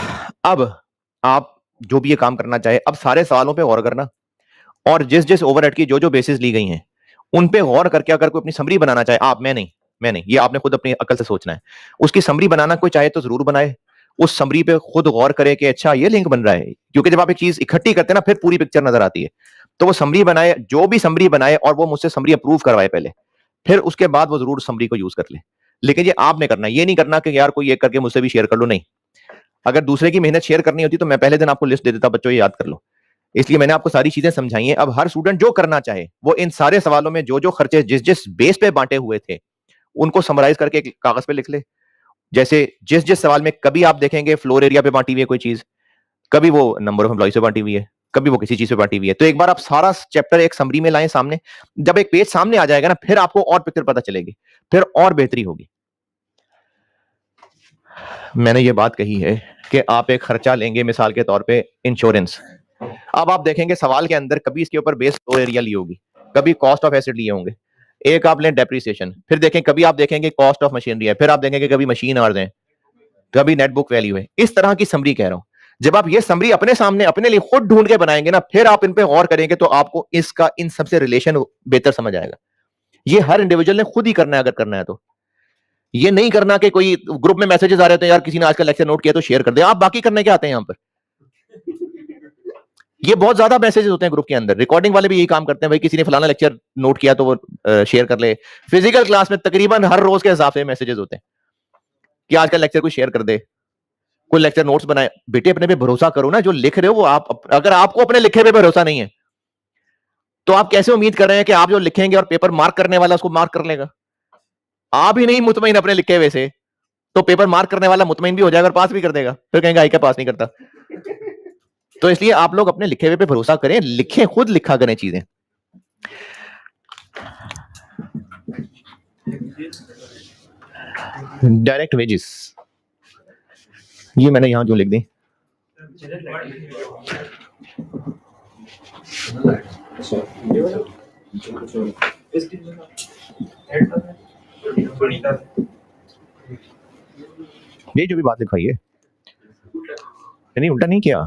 अब आप जो भी ये काम करना चाहे, अब सारे सवालों पे गौर करना और जिस जिस ओवरहेड की जो जो बेसिस ली गई हैं उन पे गौर करके अगर कोई अपनी समरी बनाना चाहे, आप, मैं नहीं, ये आपने खुद अपनी अकल से सोचना है। उसकी समरी बनाना कोई चाहे तो जरूर बनाए, उस समरी पे खुद गौर करे कि अच्छा ये लिंक बन रहा है, क्योंकि जब आप एक चीज इकट्ठी करते हैं ना फिर पूरी पिक्चर नजर आती है। तो वो समरी बनाए, जो भी समरी बनाए और वो मुझसे समरी अप्रूव करवाए पहले, फिर उसके बाद वो जरूर समरी को यूज कर ले। लेकिन ये आपने करना है, ये नहीं करना कि यार कोई एक करके मुझसे भी शेयर कर लो, नहीं। अगर दूसरे की मेहनत शेयर करनी होती तो मैं पहले दिन आपको लिस्ट दे देता, बच्चों ये याद कर लो। इसलिए मैंने आपको सारी चीजें समझाई हैं। अब हर स्टूडेंट जो करना चाहे वो इन सारे सवालों में जो जो खर्चे जिस जिस बेस पे बांटे हुए थे उनको समराइज करके एक कागज पे लिख ले। जैसे जिस जिस सवाल में कभी आप देखेंगे फ्लोर एरिया पे बांटी हुई है कोई चीज, कभी वो नंबर ऑफ एम्प्लॉइज पे बांटी हुई है, कभी वो किसी चीज पे बांटी हुई है, तो एक बार आप सारा चैप्टर एक समरी में लाएं सामने। जब एक पेज सामने आ जाएगा ना, फिर आपको और पिक्चर पता चलेगी, फिर और बेहतरी होगी। मैंने ये बात कही है कि आप एक खर्चा लेंगे, मिसाल के तौर पे इंश्योरेंस। अब आप देखेंगे सवाल के अंदर कभी इसके ऊपर बेस फ्लोर एरिया ली होगी, कभी कॉस्ट ऑफ एसेट लिए होंगे, एक आप लें डेप्रिसिएशन, फिर देखें कभी आप देखेंगे कॉस्ट ऑफ मशीनरी है, फिर आप देखेंगे कभी मशीन आवर्स हैं, कभी नेट बुक वैल्यू है। इस तरह की समरी कह रहा हूं। जब आप ये समरी अपने सामने अपने लिए खुद ढूंढ के बनाएंगे ना, फिर आप इन पे गौर करेंगे तो आपको इसका इन सबसे रिलेशन बेहतर समझ आएगा। ये हर इंडिविजुअल ने खुद ही करना है, अगर करना है तो। ये नहीं करना कि कोई ग्रुप में मैसेजेस आ रहे थे यार किसी ने आज का लेक्चर नोट किया तो शेयर कर दे, आप बाकी करने के आते हैं यहां पर। ये बहुत ज्यादा मैसेजेस होते हैं ग्रुप के अंदर, रिकॉर्डिंग वाले भी यही काम करते हैं, भाई किसी ने फलाना लेक्चर नोट किया तो वो शेयर कर ले। फिजिकल क्लास में तकरीबन हर रोज के हिसाब से मैसेजेस होते हैं कि आज का लेक्चर कोई शेयर कर दे। कोई लेक्चर नोट्स बनाए, बेटे अपने पे भरोसा करो ना, जो लिख रहे हो वो आप, अगर आपको अपने लिखे पे भरोसा नहीं है तो आप कैसे उम्मीद कर रहे हैं कि आप जो लिखेंगे और पेपर मार्क करने वाला उसको मार्क कर लेगा? आप ही नहीं मुतमईन अपने लिखे हुए से, तो पेपर मार्क करने वाला मुतमईन भी हो जाएगा और पास भी कर देगा, फिर कहेंगे आई क्या पास नहीं करता। तो इसलिए आप लोग अपने लिखे हुए पे भरोसा करें, लिखें, खुद लिखा करें चीजें। डायरेक्ट वेजेस, ये मैंने यहां जो लिख दी, ये जो भी बात लिखाई है, नहीं उल्टा नहीं किया।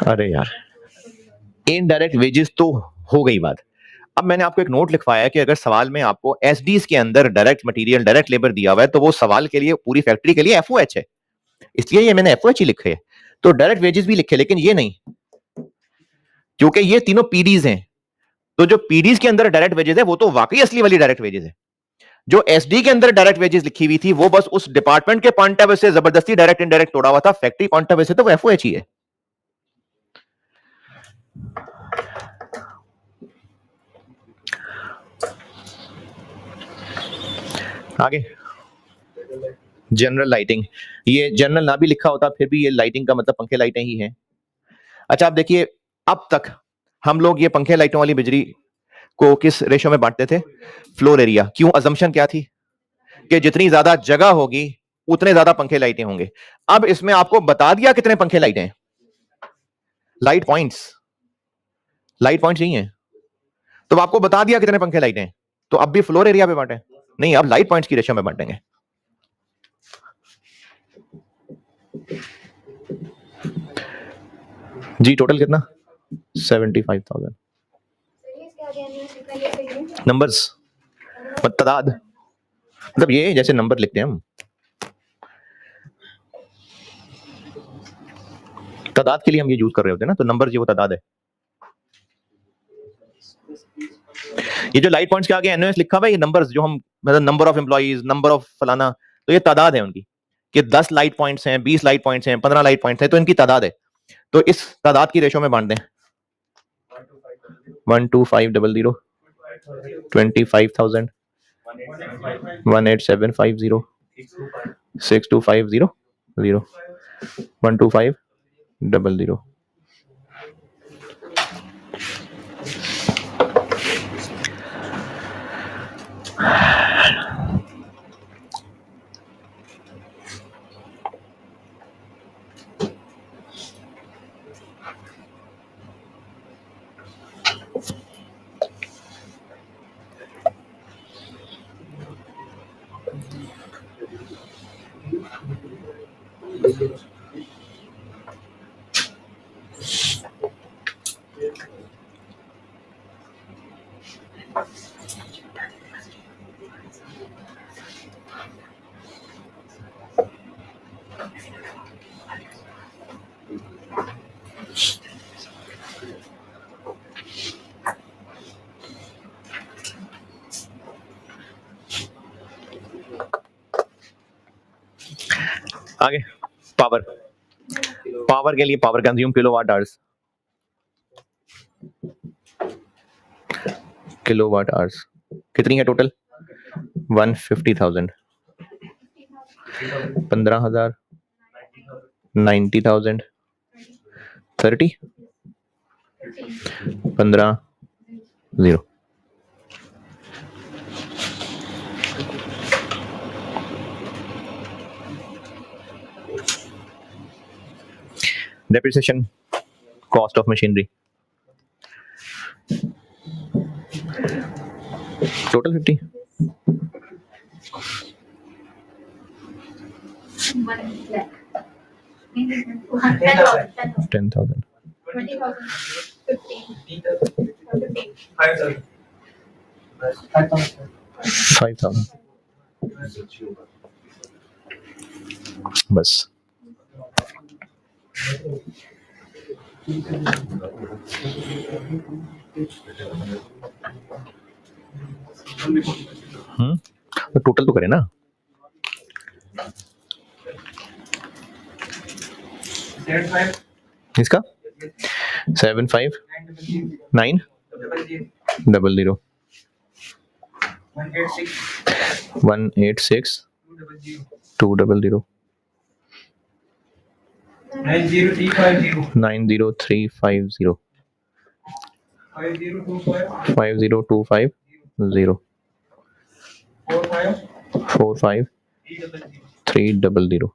अरे यार, इनडायरेक्ट वेजेस तो हो गई बात। अब मैंने आपको एक नोट लिखवाया है कि अगर सवाल में आपको एसडीज के अंदर डायरेक्ट मटेरियल, डायरेक्ट लेबर दिया हुआ है, तो वो सवाल के लिए, पूरी फैक्ट्री के लिए एफओएच है, इसलिए ये मैंने एफओएच ही लिखे है। तो डायरेक्ट वेजेस भी लिखे, लेकिन ये नहीं, क्योंकि ये तीनों पीडीज हैं। तो जो पीडीज के अंदर डायरेक्ट वेजेस है वो तो वाकई असली वाली डायरेक्ट वेजेस है। जो एसडी के अंदर डायरेक्ट वेजेस लिखी हुई थी वो बस उस डिपार्टमेंट के पॉइंट ऑफ व्यू से जबरदस्ती डायरेक्ट इनडायरेक्ट तोड़ा हुआ था, फैक्ट्री पॉइंट ऑफ व्यू से तो वो एफओएच ही है। आगे जनरल लाइटिंग, ये जनरल ना भी लिखा होता फिर भी ये लाइटिंग का मतलब पंखे लाइटें ही हैं। अच्छा आप देखिए, अब तक हम लोग ये पंखे लाइटों वाली बिजली को किस रेशो में बांटते थे? Floor area. क्यों? अजम्पशन क्या थी कि जितनी ज्यादा जगह होगी उतने ज्यादा पंखे लाइटें होंगे। अब इसमें आपको बता दिया कितने पंखे लाइटें हैं, लाइट पॉइंट्स, लाइट पॉइंट्स नहीं है, तो आपको बता दिया कितने पंखे लाइटें हैं, तो अब भी फ्लोर एरिया पे बांटे नहीं, अब लाइट पॉइंट्स की रेशो में बांटेंगे। जी टोटल कितना? 75,000। नंबर्स, तादाद, मतलब ये जैसे नंबर लिखते हैं हम, तादाद के लिए हम ये यूज कर रहे होते हैं ना, तो नंबर ये वो तादाद है। ये जो लाइट पॉइंट्स के आगे एनओएस लिखा हुआ है, ये नंबर्स जो हम, मतलब number of employees, number of फलाना, तो ये तादाद है उनकी, कि 10 लाइट पॉइंट्स हैं, 20 लाइट पॉइंट्स हैं, 15 लाइट पॉइंट्स हैं, तो इनकी तादाद है। तो इस तादाद की रेशो में बांट दें, 12500, 25,000, 18750, 6250, 12500। आगे पावर, पावर के लिए power consume kilowatt hours, kilowatt hours कितनी है total? 150,000, 15,000, 90,000, 30, 15, 0। Depreciation, cost of machinery, total 50, 10,000, 20,000, 15, 5,000, बस। तो टोटल तो करें ना। 75 इसका 75 9 00 186 200 90350 5025 0 45 300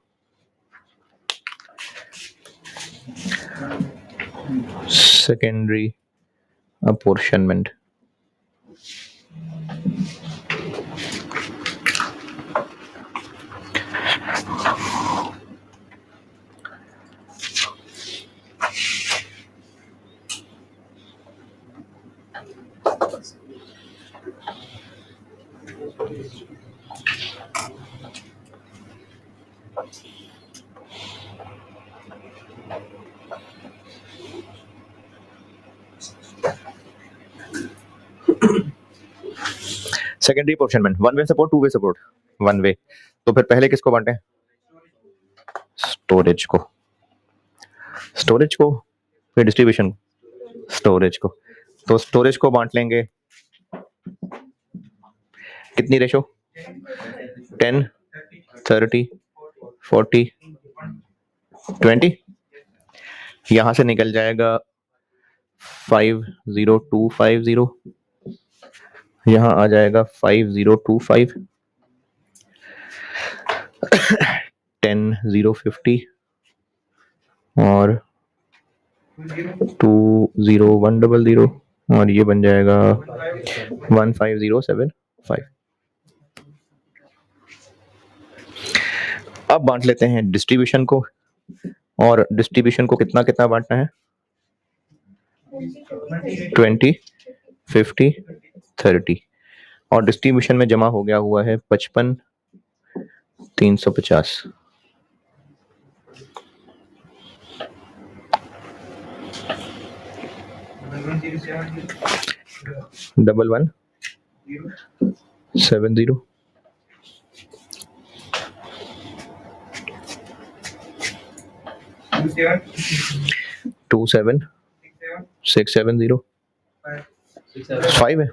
secondary apportionment. Secondary apportionment, one way support, two way support, one way. तो फिर पहले किसको बांटे? स्टोरेज को, स्टोरेज को, फिर डिस्ट्रीब्यूशन, स्टोरेज को। तो स्टोरेज को बांट लेंगे कितनी रेशो? 10 30 40 20। यहां से निकल जाएगा 50250, यहां आ जाएगा 5025 10050 और 20100 और ये बन जाएगा 15075। अब बांट लेते हैं डिस्ट्रीब्यूशन को, और डिस्ट्रीब्यूशन को कितना कितना बांटना है? 20 50 30 और डिस्ट्रीब्यूशन में जमा हो गया हुआ है 55 350। डबल 1 70 27 670 5 है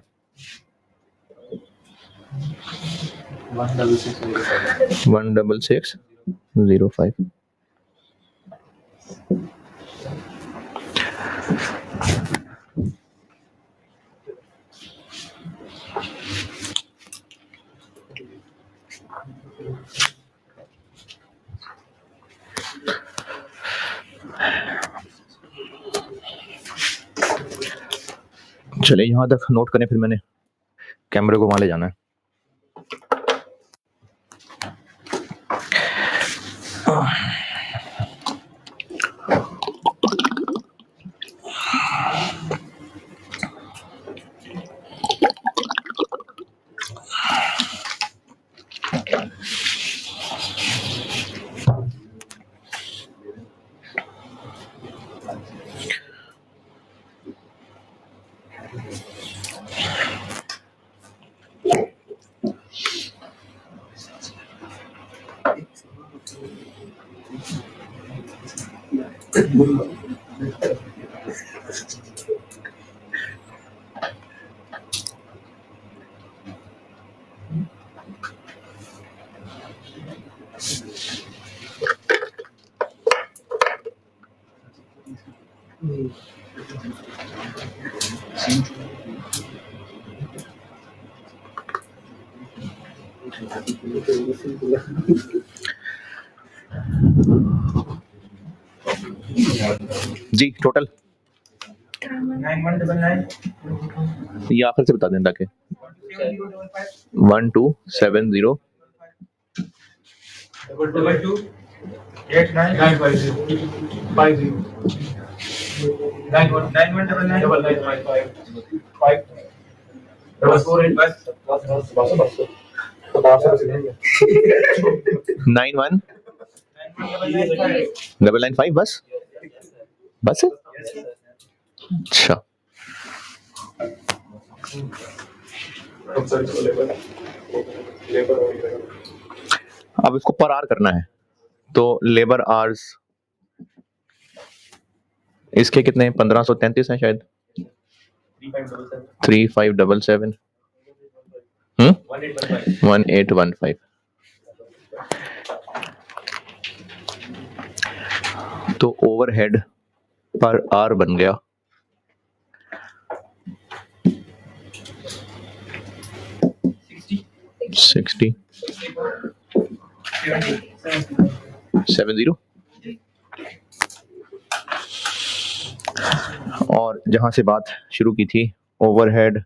16605। चलिए यहाँ तक नोट करें, फिर मैंने कैमरे को वहां ले जाना है। जी टोटल 9199 ये आखिर से बता दें ताकि 1270 22 89 50 91 995 बस बस है? अच्छा अब इसको पर आवर करना है, तो लेबर आवर्स इसके कितने 1533 हैं शायद 3577 1815 तो ओवरहेड पर आर बन गया 60 70 और जहां से बात शुरू की थी ओवरहेड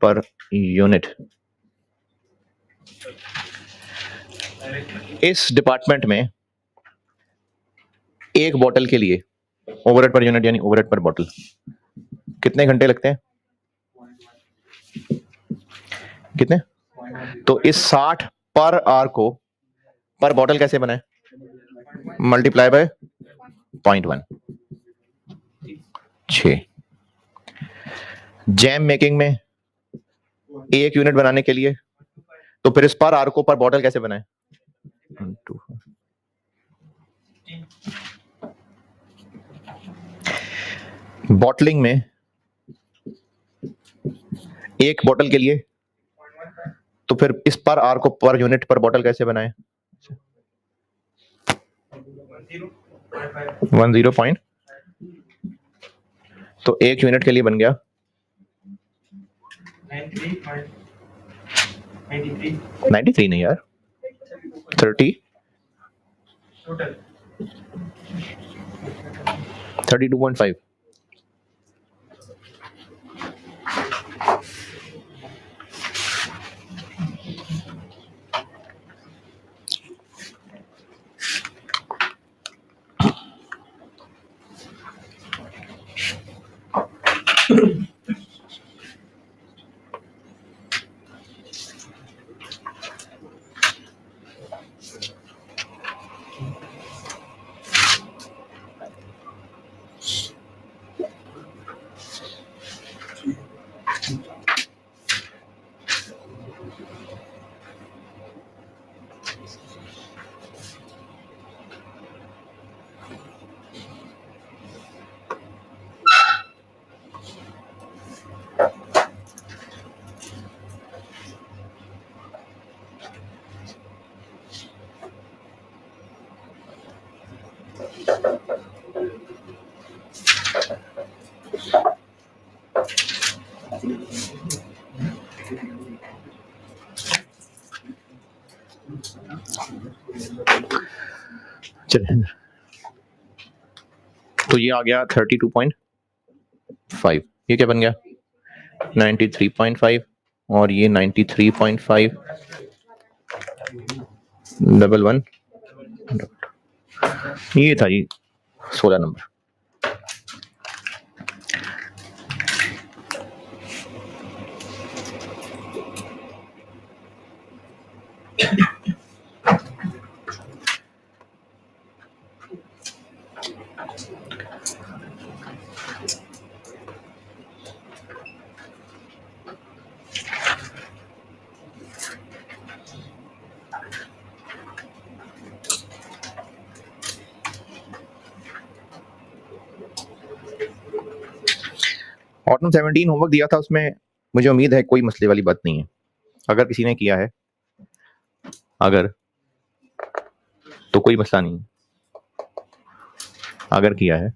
पर यूनिट इस डिपार्टमेंट में एक बॉटल के लिए ओवरहेड पर यूनिट यानी ओवरहेड पर बॉटल कितने घंटे लगते हैं कितने तो इस 60 पर आर को पर बॉटल कैसे बनाए मल्टीप्लाई बाय 0.1 6 जैम मेकिंग में एक यूनिट बनाने के लिए तो फिर इस पर आर को पर बॉटल कैसे बनाए बॉटलिंग में एक बॉटल के लिए तो फिर इस पर आर को पर यूनिट पर बॉटल कैसे बनाए 10 पॉइंट तो एक यूनिट के लिए बन गया 93 नहीं यार 30 32.5 चलिए तो ये आ गया 32.5 ये क्या बन गया 93.5 और ये 93.5 11 ये था जी 16 नंबर ऑटम 17 होमवर्क दिया था उसमें मुझे उम्मीद है कोई मसले वाली बात नहीं है अगर किसी ने किया है अगर तो कोई मसला नहीं अगर किया है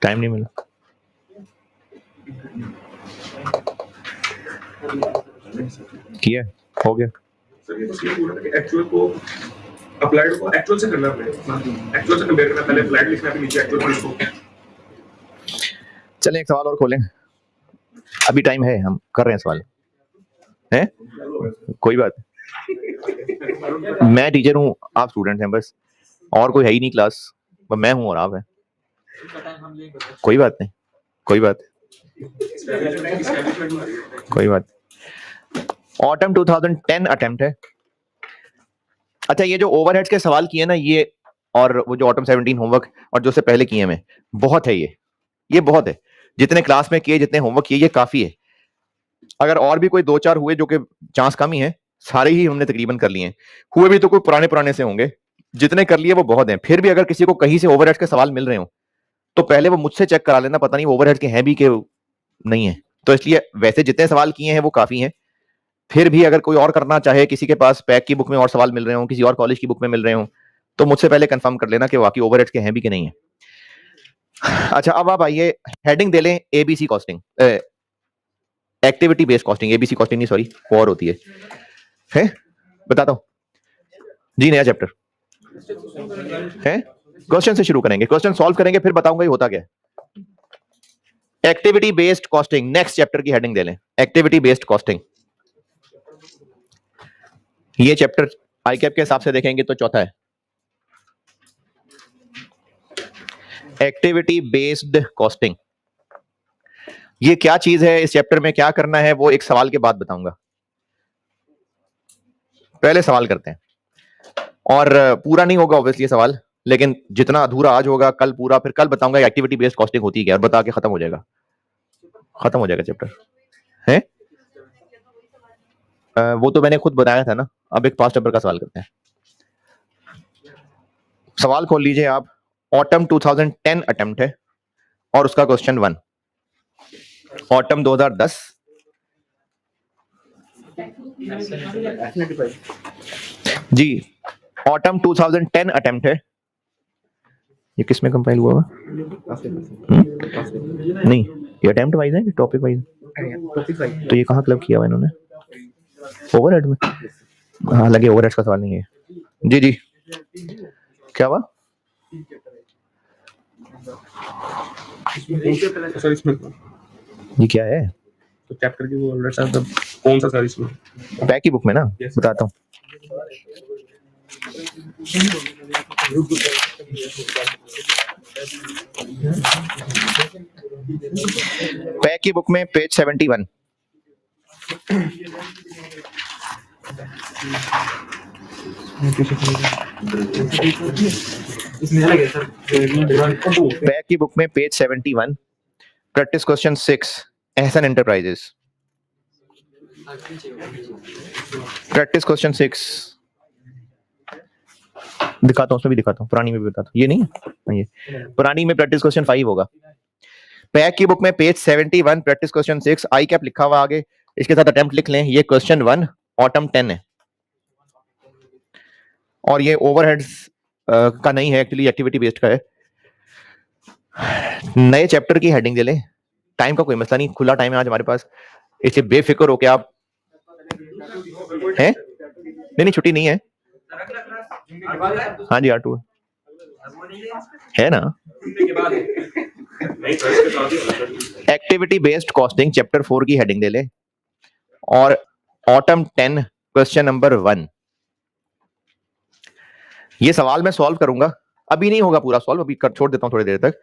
टाइम नहीं मिला किया हो गया सर ये बस ये बोल रहा था कि एक्चुअल को अप्लाइड को एक्चुअल से करना पड़ेगा एक्चुअल से कंपेयर करना पहले अप्लाइड लिखना फिर नीचे एक्चुअल को चलें एक सवाल और खोलें अभी टाइम है हम कर रहे हैं सवाल है कोई बात मैं टीचर हूँ आप स्टूडेंट हैं बस और कोई है ही नहीं क्लास बस मैं हूँ और आप हैं कोई बात नहीं कोई बात कोई बात ऑटम 2010 अटेम्प्ट है अच्छा ये जो ओवरहेड्स के सवाल किए ना ये और वो जो ऑटम 17 होमवर्क और जो से पहले किए मैं बहुत है ये बहुत है जितने क्लास में किए जितने होमवर्क किए ये काफी है अगर और भी कोई 2-4 हुए जो कि चांस कम ही है सारे ही हमने तकरीबन कर लिए हुए भी तो कोई पुराने से होंगे जितने कर लिए वो बहुत हैं। फिर भी अगर किसी को कहीं से ओवरहेड्स के सवाल मिल रहे हो तो पहले वो मुझसे चेक करा लेना, पता नहीं ओवरहेड्स के हैं भी कि नहीं है। तो इसलिए वैसे जितने सवाल किए हैं वो काफी हैं। फिर भी अगर कोई और करना चाहे, किसी के पास पैक की बुक में और सवाल मिल रहे हो, किसी और कॉलेज की बुक में मिल रहे हो, तो मुझसे पहले कंफर्म कर लेना कि वाकई ओवरहेड्स के हैं भी कि नहीं है। अच्छा, अब आप आइए, हेडिंग दे लें ABC costing, activity based costing. ABC costing नहीं, सॉरी, और होती है बताता हूं जी। नया चैप्टर है, क्वेश्चन से शुरू करेंगे, क्वेश्चन सॉल्व करेंगे, फिर बताऊंगा ये होता क्या है। Activity based costing, next chapter की हेडिंग दे लें एक्टिविटी बेस्ड कॉस्टिंग। ये चैप्टर आईकैप के हिसाब से देखेंगे तो चौथा है, एक्टिविटी बेस्ड कॉस्टिंग। ये क्या चीज है, इस चैप्टर में क्या करना है, वो एक सवाल के बाद बताऊंगा। पहले सवाल करते हैं, और पूरा नहीं होगा ऑब्वियसली सवाल, लेकिन जितना अधूरा आज होगा कल पूरा, फिर कल बताऊंगा एक्टिविटी बेस्ड कॉस्टिंग होती है क्या, और बता के खत्म हो जाएगा चैप्टर है। वो तो मैंने खुद बताया था ना। अब एक पास्ट नंबर का सवाल करते हैं। सवाल खोल लीजिए आप, ऑटम 2010 अटेम्प्ट है और उसका क्वेश्चन 1, ऑटम 2010 जी, ऑटम 2010 अटेम्प्ट है। ये किस में कंपाइल हुआ होगा? नहीं, ये अटेम्प्ट वाइज है कि टॉपिक वाइज? तो ये कहाँ क्लब किया हुआ इन्होंने? ओवरहेड में? हाँ, लगे ओवरहेड्स का सवाल नहीं है। जी जी, क्या हुआ? सर इसमें ये क्या है? तो चैप्टर की वो ऑलरेडी सर कौन सा सर इसमें? बैक की बुक में ना, बताता हूँ। बैक की बुक में पेज 71। बैक की बुक में page 71, practice question 6, Ehsan enterprises. Practice question 6 दिखाता हूँ, उसमें भी दिखाता हूँ, पुरानी में भी बताता हूँ। ये नहीं है, ये पुरानी में प्रैक्टिस क्वेश्चन 5 होगा। पैक की बुक में पेज 71, प्रैक्टिस क्वेश्चन 6, आई कैप लिखा हुआ आगे, इसके साथ अटेम्प्ट लिख लें। ये क्वेश्चन 1 ऑटम 10 है, और ये ओवरहेड्स का नहीं है, एक्चुअली एक्टिविटी बेस्ड का है। नए चैप्टर की हेडिंग दे लें। टाइम का कोई मसला नहीं, खुला टाइम है आज हमारे पास, इसलिए बेफिक्र होके आप हैं। नहीं, छुट्टी नहीं है। हाँ जी, R2 है ना। एक्टिविटी बेस्ड कॉस्टिंग चैप्टर 4 की हेडिंग दे ले, और ऑटम 10 क्वेश्चन नंबर 1। ये सवाल मैं सॉल्व करूंगा, अभी नहीं होगा पूरा सॉल्व, अभी कर छोड़ देता हूं थोड़ी देर तक।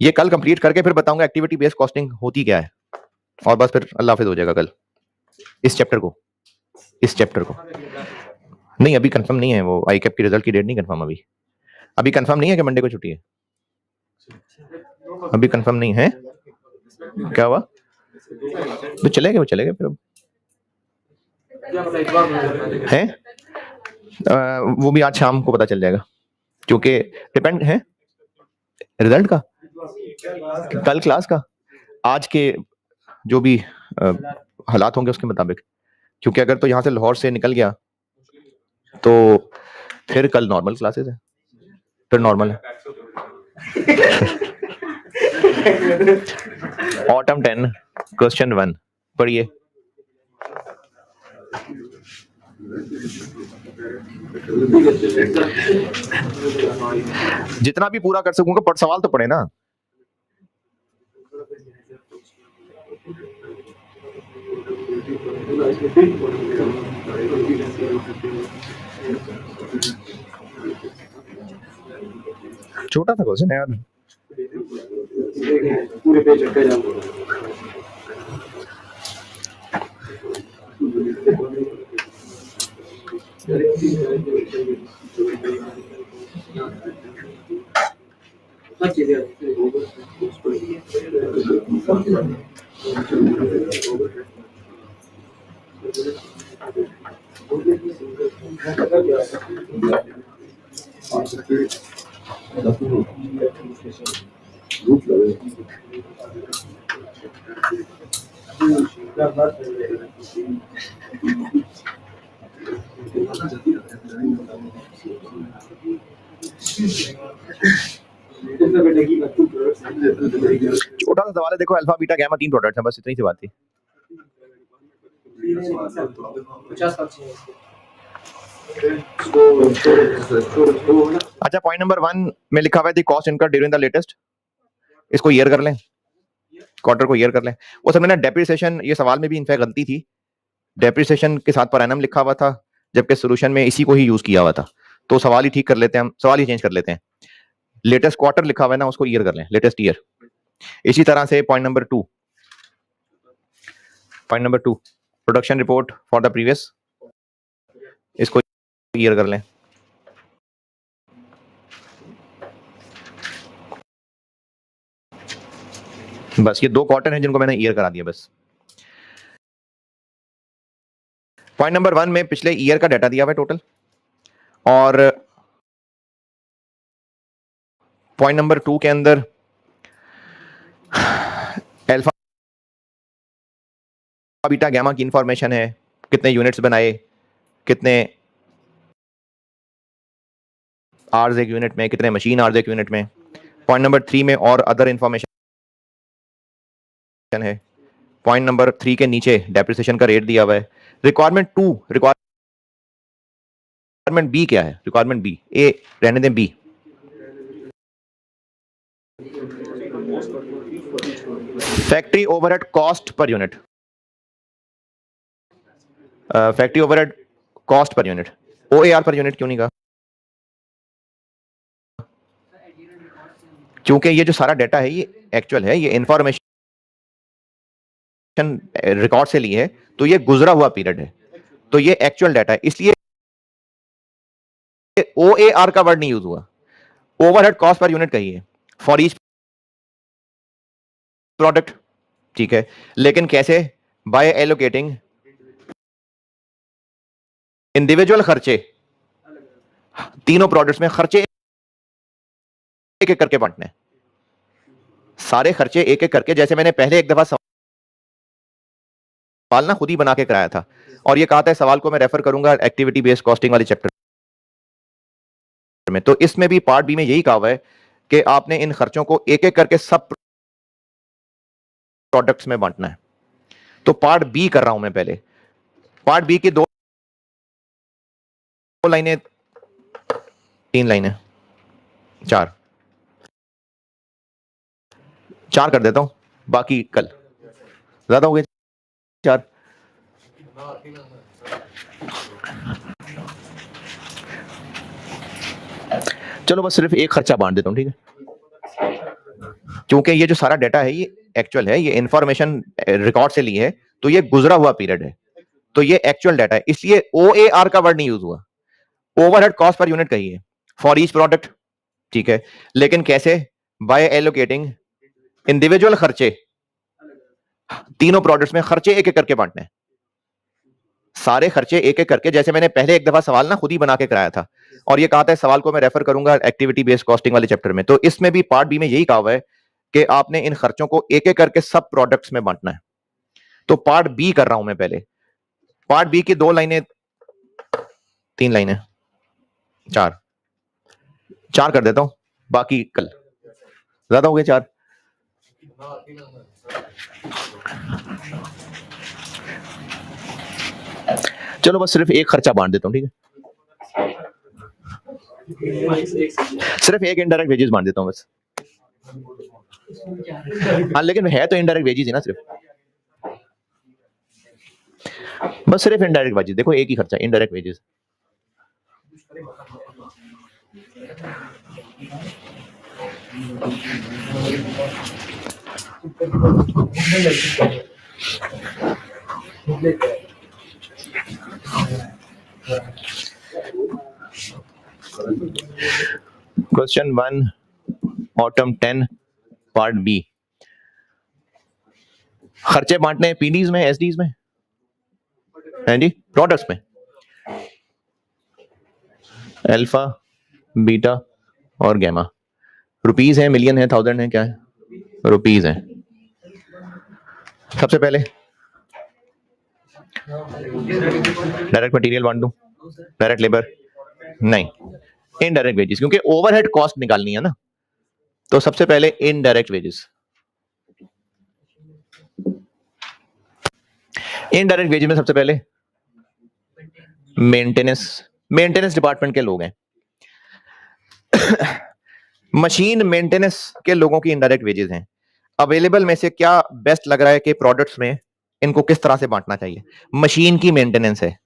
ये कल कंप्लीट करके फिर बताऊंगा एक्टिविटी बेस्ड कॉस्टिंग होती क्या है, और बस फिर अल्लाह हाफिज हो जाएगा कल। इस चैप्टर को नहीं, अभी कंफर्म नहीं है, वो आईकैप की रिजल्ट की डेट नहीं कंफर्म। अभी कंफर्म नहीं है कि मंडे को छुट्टी है, अभी कंफर्म नहीं है। क्या हुआ? तो चले गए फिर अब है। वो भी आज शाम को पता चल जाएगा, क्योंकि डिपेंड है रिजल्ट का, कल क्लास का, आज के जो भी हालात होंगे उसके मुताबिक। क्योंकि अगर तो यहाँ से लाहौर से निकल गया तो फिर कल नॉर्मल क्लासेस है, फिर नॉर्मल है। ऑटम 10 क्वेश्चन 1 पढ़िए। जितना भी पूरा कर सकूंगा, पर सवाल तो पढ़े ना। छोटा था क्वेश्चन यार। छोटा सा सवाल है, देखो अल्फा बीटा गैमा 3 प्रोडक्ट्स हैं, बस इतनी सी बात थी। अच्छा, पॉइंट नंबर 1 में लिखा हुआ है the cost incurred during the latest, इसको ईयर कर लें, क्वार्टर को ईयर कर लें। वो समझना डेप्रिसिएशन, ये सवाल में भी इनफैक्ट गलती थी, डेप्रिसिएशन के साथ पर एनम लिखा हुआ था, जबकि सॉल्यूशन में इसी को ही यूज किया हुआ था। तो सवाल ही ठीक कर लेते हैं, हम सवाल ही चेंज कर लेते हैं। लेटेस्ट क्वार्टर लिखा हुआ है ना, उसको ईयर कर लें, लेटेस्ट ईयर। इसी तरह से point number 2, production report for the previous, इसको ईयर कर लें। बस ये 2 क्वार्टर हैं जिनको मैंने ईयर करा दिया बस। पॉइंट नंबर 1 में पिछले ईयर का डाटा दिया हुआ है टोटल, और पॉइंट नंबर 2 के अंदर अल्फा बीटा गैमा की इंफॉर्मेशन है, कितने यूनिट्स बनाए, कितने आवर्स एक यूनिट में, कितने मशीन आवर्स एक यूनिट में। पॉइंट नंबर 3 में और अदर इंफॉर्मेशन है। पॉइंट नंबर 3 के नीचे डेप्रिसिएशन का रेट दिया हुआ है। रिक्वायरमेंट बी क्या है? रिक्वायरमेंट बी, ए रहने दें, B factory overhead cost per unit, factory overhead cost per unit, OAR per unit क्यों नहीं कहा? क्योंकि ये जो सारा डाटा है ये एक्चुअल है, ये इंफॉर्मेशन रिकॉर्ड से ली है, तो ये गुजरा हुआ पीरियड है, तो ये एक्चुअल डाटा है, इसलिए ओएआर का वर्ड नहीं यूज हुआ, ओवरहेड कॉस्ट पर यूनिट कही है फॉर ईच प्रोडक्ट, ठीक है। लेकिन कैसे? बाय एलोकेटिंग इंडिविजुअल खर्चे, तीनों प्रोडक्ट्स में खर्चे एक एक करके बांटने, सारे खर्चे एक एक करके, जैसे मैंने पहले एक दफा सवाल ना खुद ही बना के कराया था, और ये कहा था, सवाल को मैं रेफर करूंगा एक्टिविटी बेस्ड कॉस्टिंग वाले चैप्टर में। तो इसमें भी पार्ट बी में यही कहा हुआ है कि आपने इन खर्चों को एक एक करके सब प्रोडक्ट्स में बांटना है। तो पार्ट बी कर रहा हूं मैं पहले। पार्ट बी की 2 लाइनें, 3 लाइनें, 4 कर देता हूं, बाकी कल। ज्यादा हो गए 4? चलो बस सिर्फ एक खर्चा बांट देता हूं, ठीक है, क्योंकि ये जो सारा डाटा है ये एक्चुअल है, ये इंफॉर्मेशन रिकॉर्ड से ली है, तो ये गुजरा हुआ पीरियड है, तो ये एक्चुअल डाटा है, इसलिए ओएआर का वर्ड नहीं यूज हुआ, ओवरहेड कॉस्ट पर यूनिट कही है फॉर ईच प्रोडक्ट, ठीक है। लेकिन कैसे? बाय एलोकेटिंग इंडिविजुअल खर्चे, तीनों प्रोडक्ट्स में खर्चे एक एक करके बांटने, सारे खर्चे एक एक करके, जैसे मैंने पहले एक दफा सवाल ना खुद ही बना के कराया था, और ये कहा था, सवाल को मैं रेफर करूंगा एक्टिविटी बेस्ड कॉस्टिंग वाले चैप्टर में। तो इसमें भी पार्ट बी में यही कहा हुआ है कि आपने इन खर्चों को एक एक करके सब प्रोडक्ट्स में बांटना है। तो पार्ट बी कर रहा हूं मैं पहले। पार्ट बी की 2 लाइनें, 3 लाइनें, 4 कर देता हूं, बाकी कल। ज्यादा हो गए 4? चलो बस सिर्फ एक खर्चा बांट देता हूं, ठीक है, सिर्फ एक इनडायरेक्ट वेजेस बांट देता हूं बस। हाँ, लेकिन है तो इनडायरेक्ट वेजेस ही ना, सिर्फ बस सिर्फ इनडायरेक्ट वेजेस। देखो एक ही खर्चा, indirect wages. Question 1 autumn 10 part B. खर्चे बांटने हैं पीडीज में, एसडीज में? हैं जी प्रोडक्ट्स में, अल्फा बीटा और गैमा। रुपीज है, मिलियन है, थाउजेंड है, क्या है? रुपीज है। सबसे पहले direct material one two, direct labour नहीं, इनडायरेक्ट वेजेस, क्योंकि ओवरहेड कॉस्ट निकालनी है ना। तो सबसे पहले इनडायरेक्ट वेजेस। इनडायरेक्ट वेजेस में सबसे पहले मेंटेनेंस डिपार्टमेंट के लोग हैं। मशीन मेंटेनेंस के लोगों की इनडायरेक्ट वेजेस हैं। अवेलेबल में से क्या बेस्ट लग रहा है कि प्रोडक्ट्स में इनको किस तरह से बांटना चाहिए? मशीन की मेंटेनेंस है,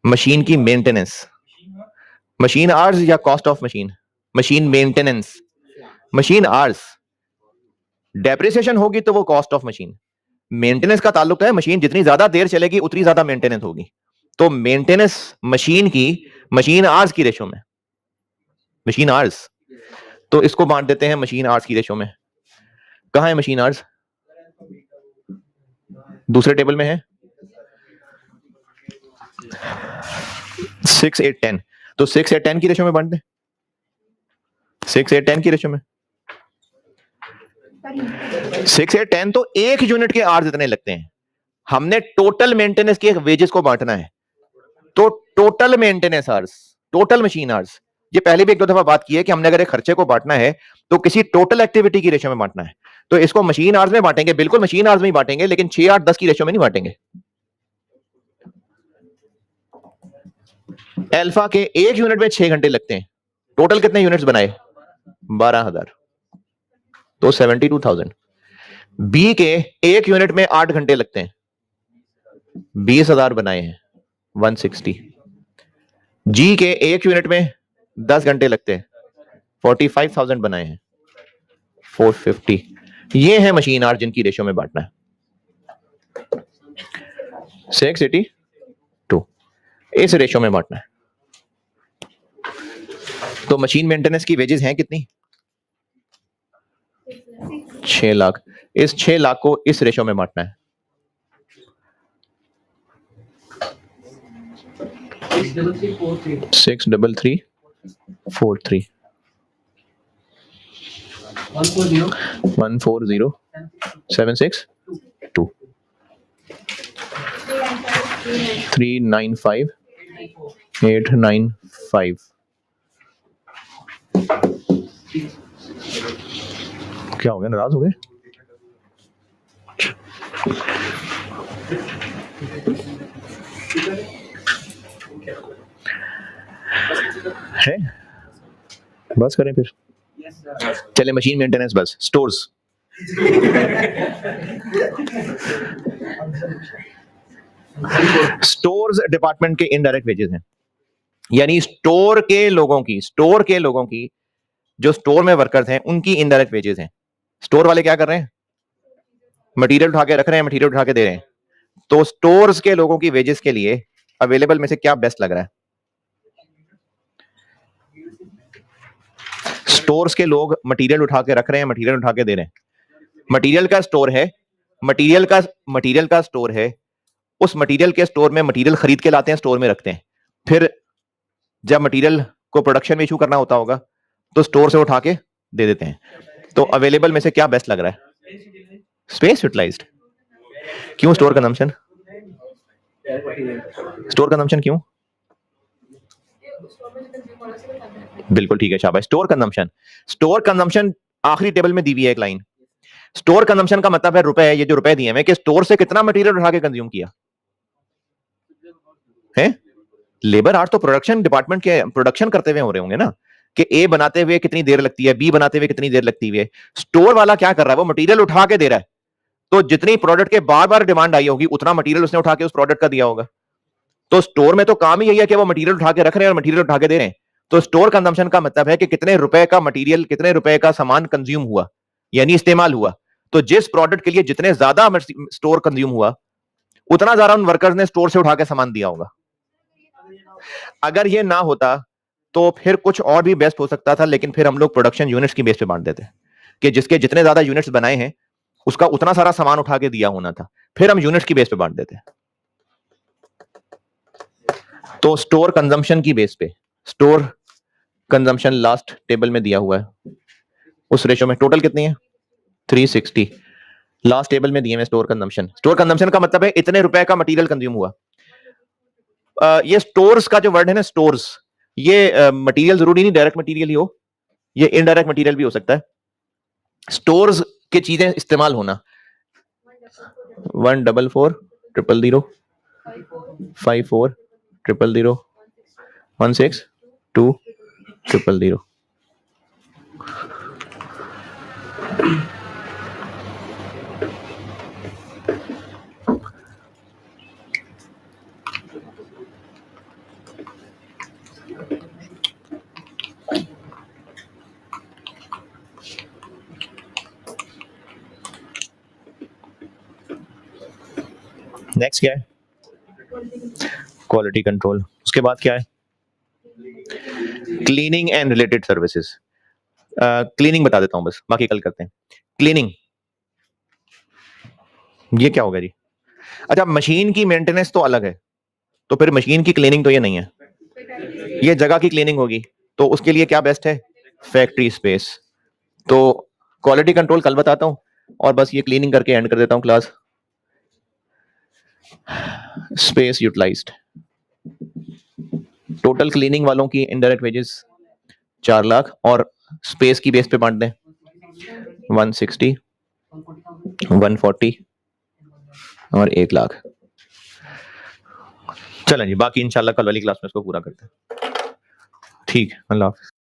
मशीन की मेंटेनेंस, मशीन आवर्स या cost of machine? Machine maintenance, machine hours. Depreciation होगी तो वो कॉस्ट ऑफ मशीन। मेंटेनेंस का ताल्लुक है मशीन जितनी ज्यादा देर चलेगी उतनी ज्यादा मेंटेनेंस होगी। तो मेंटेनेंस मशीन की मशीन आवर्स की रेशो में, मशीन आवर्स, तो इसको बांट देते हैं मशीन आवर्स की रेशो में। कहां है मशीन आवर्स? दूसरे टेबल में है 6, 8, 10। तो 6, 8, 10 की रेशो में बांट दे, 6, 8, 10 की रेशो में। 6, 8, 10 तो एक यूनिट के आवर्स इतने लगते हैं। हमने टोटल मेंटेनेंस के वेजेस को बांटना है, तो total maintenance hours, total machine hours. ये पहले भी एक दो दफा बात की है कि हमने अगर एक खर्चे को बांटना है तो किसी टोटल एक्टिविटी की रेशो में बांटना है। तो इसको मशीन आवर्स में बांटेंगे, बिल्कुल मशीन आवर्स में ही बांटेंगे, लेकिन 6, 8, 10 की रेशो में नहीं बांटेंगे। अल्फा के एक यूनिट में 6 घंटे लगते हैं, टोटल कितने यूनिट्स बनाए? 12,000, तो 72,000। बी के एक यूनिट में 8 घंटे लगते हैं, 20,000 बनाए हैं, 160। जी के एक यूनिट में 10 घंटे लगते हैं, 45,000 बनाए हैं, 450। ये है मशीन आवर्स जिनकी रेशो में बांटना है। 682 इस रेशो में बांटना है। तो मशीन मेंटेनेंस की वेजेस हैं कितनी? 6 लाख। इस 6 लाख को इस रेशो में बांटना है। 63343 14076 395,895। क्या हो गया, नाराज हो गए? है बस करें फिर, चले मशीन मेंटेनेंस बस। स्टोर्स, स्टोर्स डिपार्टमेंट के इनडायरेक्ट वेजेस हैं, यानी स्टोर के लोगों की जो स्टोर में वर्कर्स हैं उनकी इनडायरेक्ट वेजेस हैं। स्टोर वाले क्या कर रहे हैं? मटेरियल उठा के रख रहे हैं, मटेरियल उठा के दे रहे हैं। तो स्टोर्स के लोगों की वेजेस के लिए अवेलेबल में से क्या बेस्ट लग रहा है? स्टोर्स के लोग मटेरियल उठा के रख रहे हैं, मटेरियल उठा के दे रहे हैं। मटेरियल का स्टोर है, मटेरियल का स्टोर है। उस मटेरियल के स्टोर में मटेरियल खरीद के लाते हैं, स्टोर में रखते हैं। फिर जब मटेरियल को प्रोडक्शन में इशू करना होता होगा तो स्टोर से उठा के दे देते हैं। तो अवेलेबल में से क्या बेस्ट लग रहा है? Space utilized. क्यों स्टोर कंजम्पशन? स्टोर कंजम्पशन क्यों? बिल्कुल ठीक है, शाबाश। स्टोर कंजम्पशन आखिरी टेबल में दी हुई है एक लाइन। स्टोर कंजम्पशन का मतलब है रुपए, ये जो रुपए दिए हैं कि स्टोर से कितना मटेरियल उठा के कंज्यूम किया है। लेबर आर्ट तो प्रोडक्शन डिपार्टमेंट के प्रोडक्शन करते हुए हो रहे होंगे ना, कि ए बनाते हुए कितनी देर लगती है, बी बनाते हुए कितनी देर लगती है। स्टोर वाला क्या कर रहा है? वो मटेरियल उठा के दे रहा है। तो जितनी प्रोडक्ट के बार बार डिमांड आई होगी उतना मटेरियल उसने उठा के उस प्रोडक्ट का दिया होगा। तो स्टोर में तो काम ही यही है कि वो मटेरियल उठा के रख रहे हैं और मटेरियल उठा के दे रहे हैं। तो स्टोर कंजम्पशन का मतलब है कि कितने रुपए का मटेरियल, कितने रुपए का सामान कंज्यूम हुआ, यानी इस्तेमाल हुआ। तो जिस प्रोडक्ट के लिए जितने ज्यादा स्टोर कंज्यूम हुआ उतना ज्यादा उन वर्कर्स ने स्टोर से उठा के सामान दिया होगा। अगर ये ना होता तो फिर कुछ और भी बेस्ट हो सकता था, लेकिन फिर हम लोग प्रोडक्शन यूनिट्स की बेस पे बांट देते कि जिसके जितने ज्यादा यूनिट्स बनाए हैं उसका उतना सारा सामान उठा के दिया होना था, फिर हम यूनिट्स की बेस पे बांट देते। तो स्टोर कंजम्पशन की बेस पे, स्टोर कंजम्पशन लास्ट टेबल में दिया हुआ है, उस रेशो में टोटल कितनी है 360, लास्ट टेबल में दिए हैं स्टोर कंजम्पशन। स्टोर कंजम्पशन का मतलब है इतने रुपए का मटेरियल कंज्यूम हुआ। ये स्टोर्स का जो वर्ड है ना, स्टोर्स, ये मटेरियल जरूरी नहीं डायरेक्ट मटेरियल ही हो, ये इनडायरेक्ट मटेरियल भी हो सकता है। स्टोर्स की चीजें इस्तेमाल होना 1440000 540000 1620000। नेक्स्ट क्या है, क्वालिटी कंट्रोल। उसके बाद क्या है, cleaning and related services. Cleaning बता देता हूं बस, बाकी कल करते हैं। क्लीनिंग ये क्या होगा जी? अच्छा, मशीन की मेंटेनेंस तो अलग है, तो फिर मशीन की क्लीनिंग तो ये नहीं है, ये जगह की क्लीनिंग होगी। तो उसके लिए क्या बेस्ट है, फैक्ट्री स्पेस। तो क्वालिटी कंट्रोल कल बताता हूं, और बस ये क्लीनिंग करके एंड कर देता हूं class. Space utilized, total cleaning वालों की इनडायरेक्ट वेजेस 4 लाख, और स्पेस की बेस पे बांट दें 160 140 और 1 लाख। चलें जी, बाकी इंशाल्लाह कल वाली क्लास में इसको पूरा करते हैं। ठीक है, अल्लाह हाफिज़।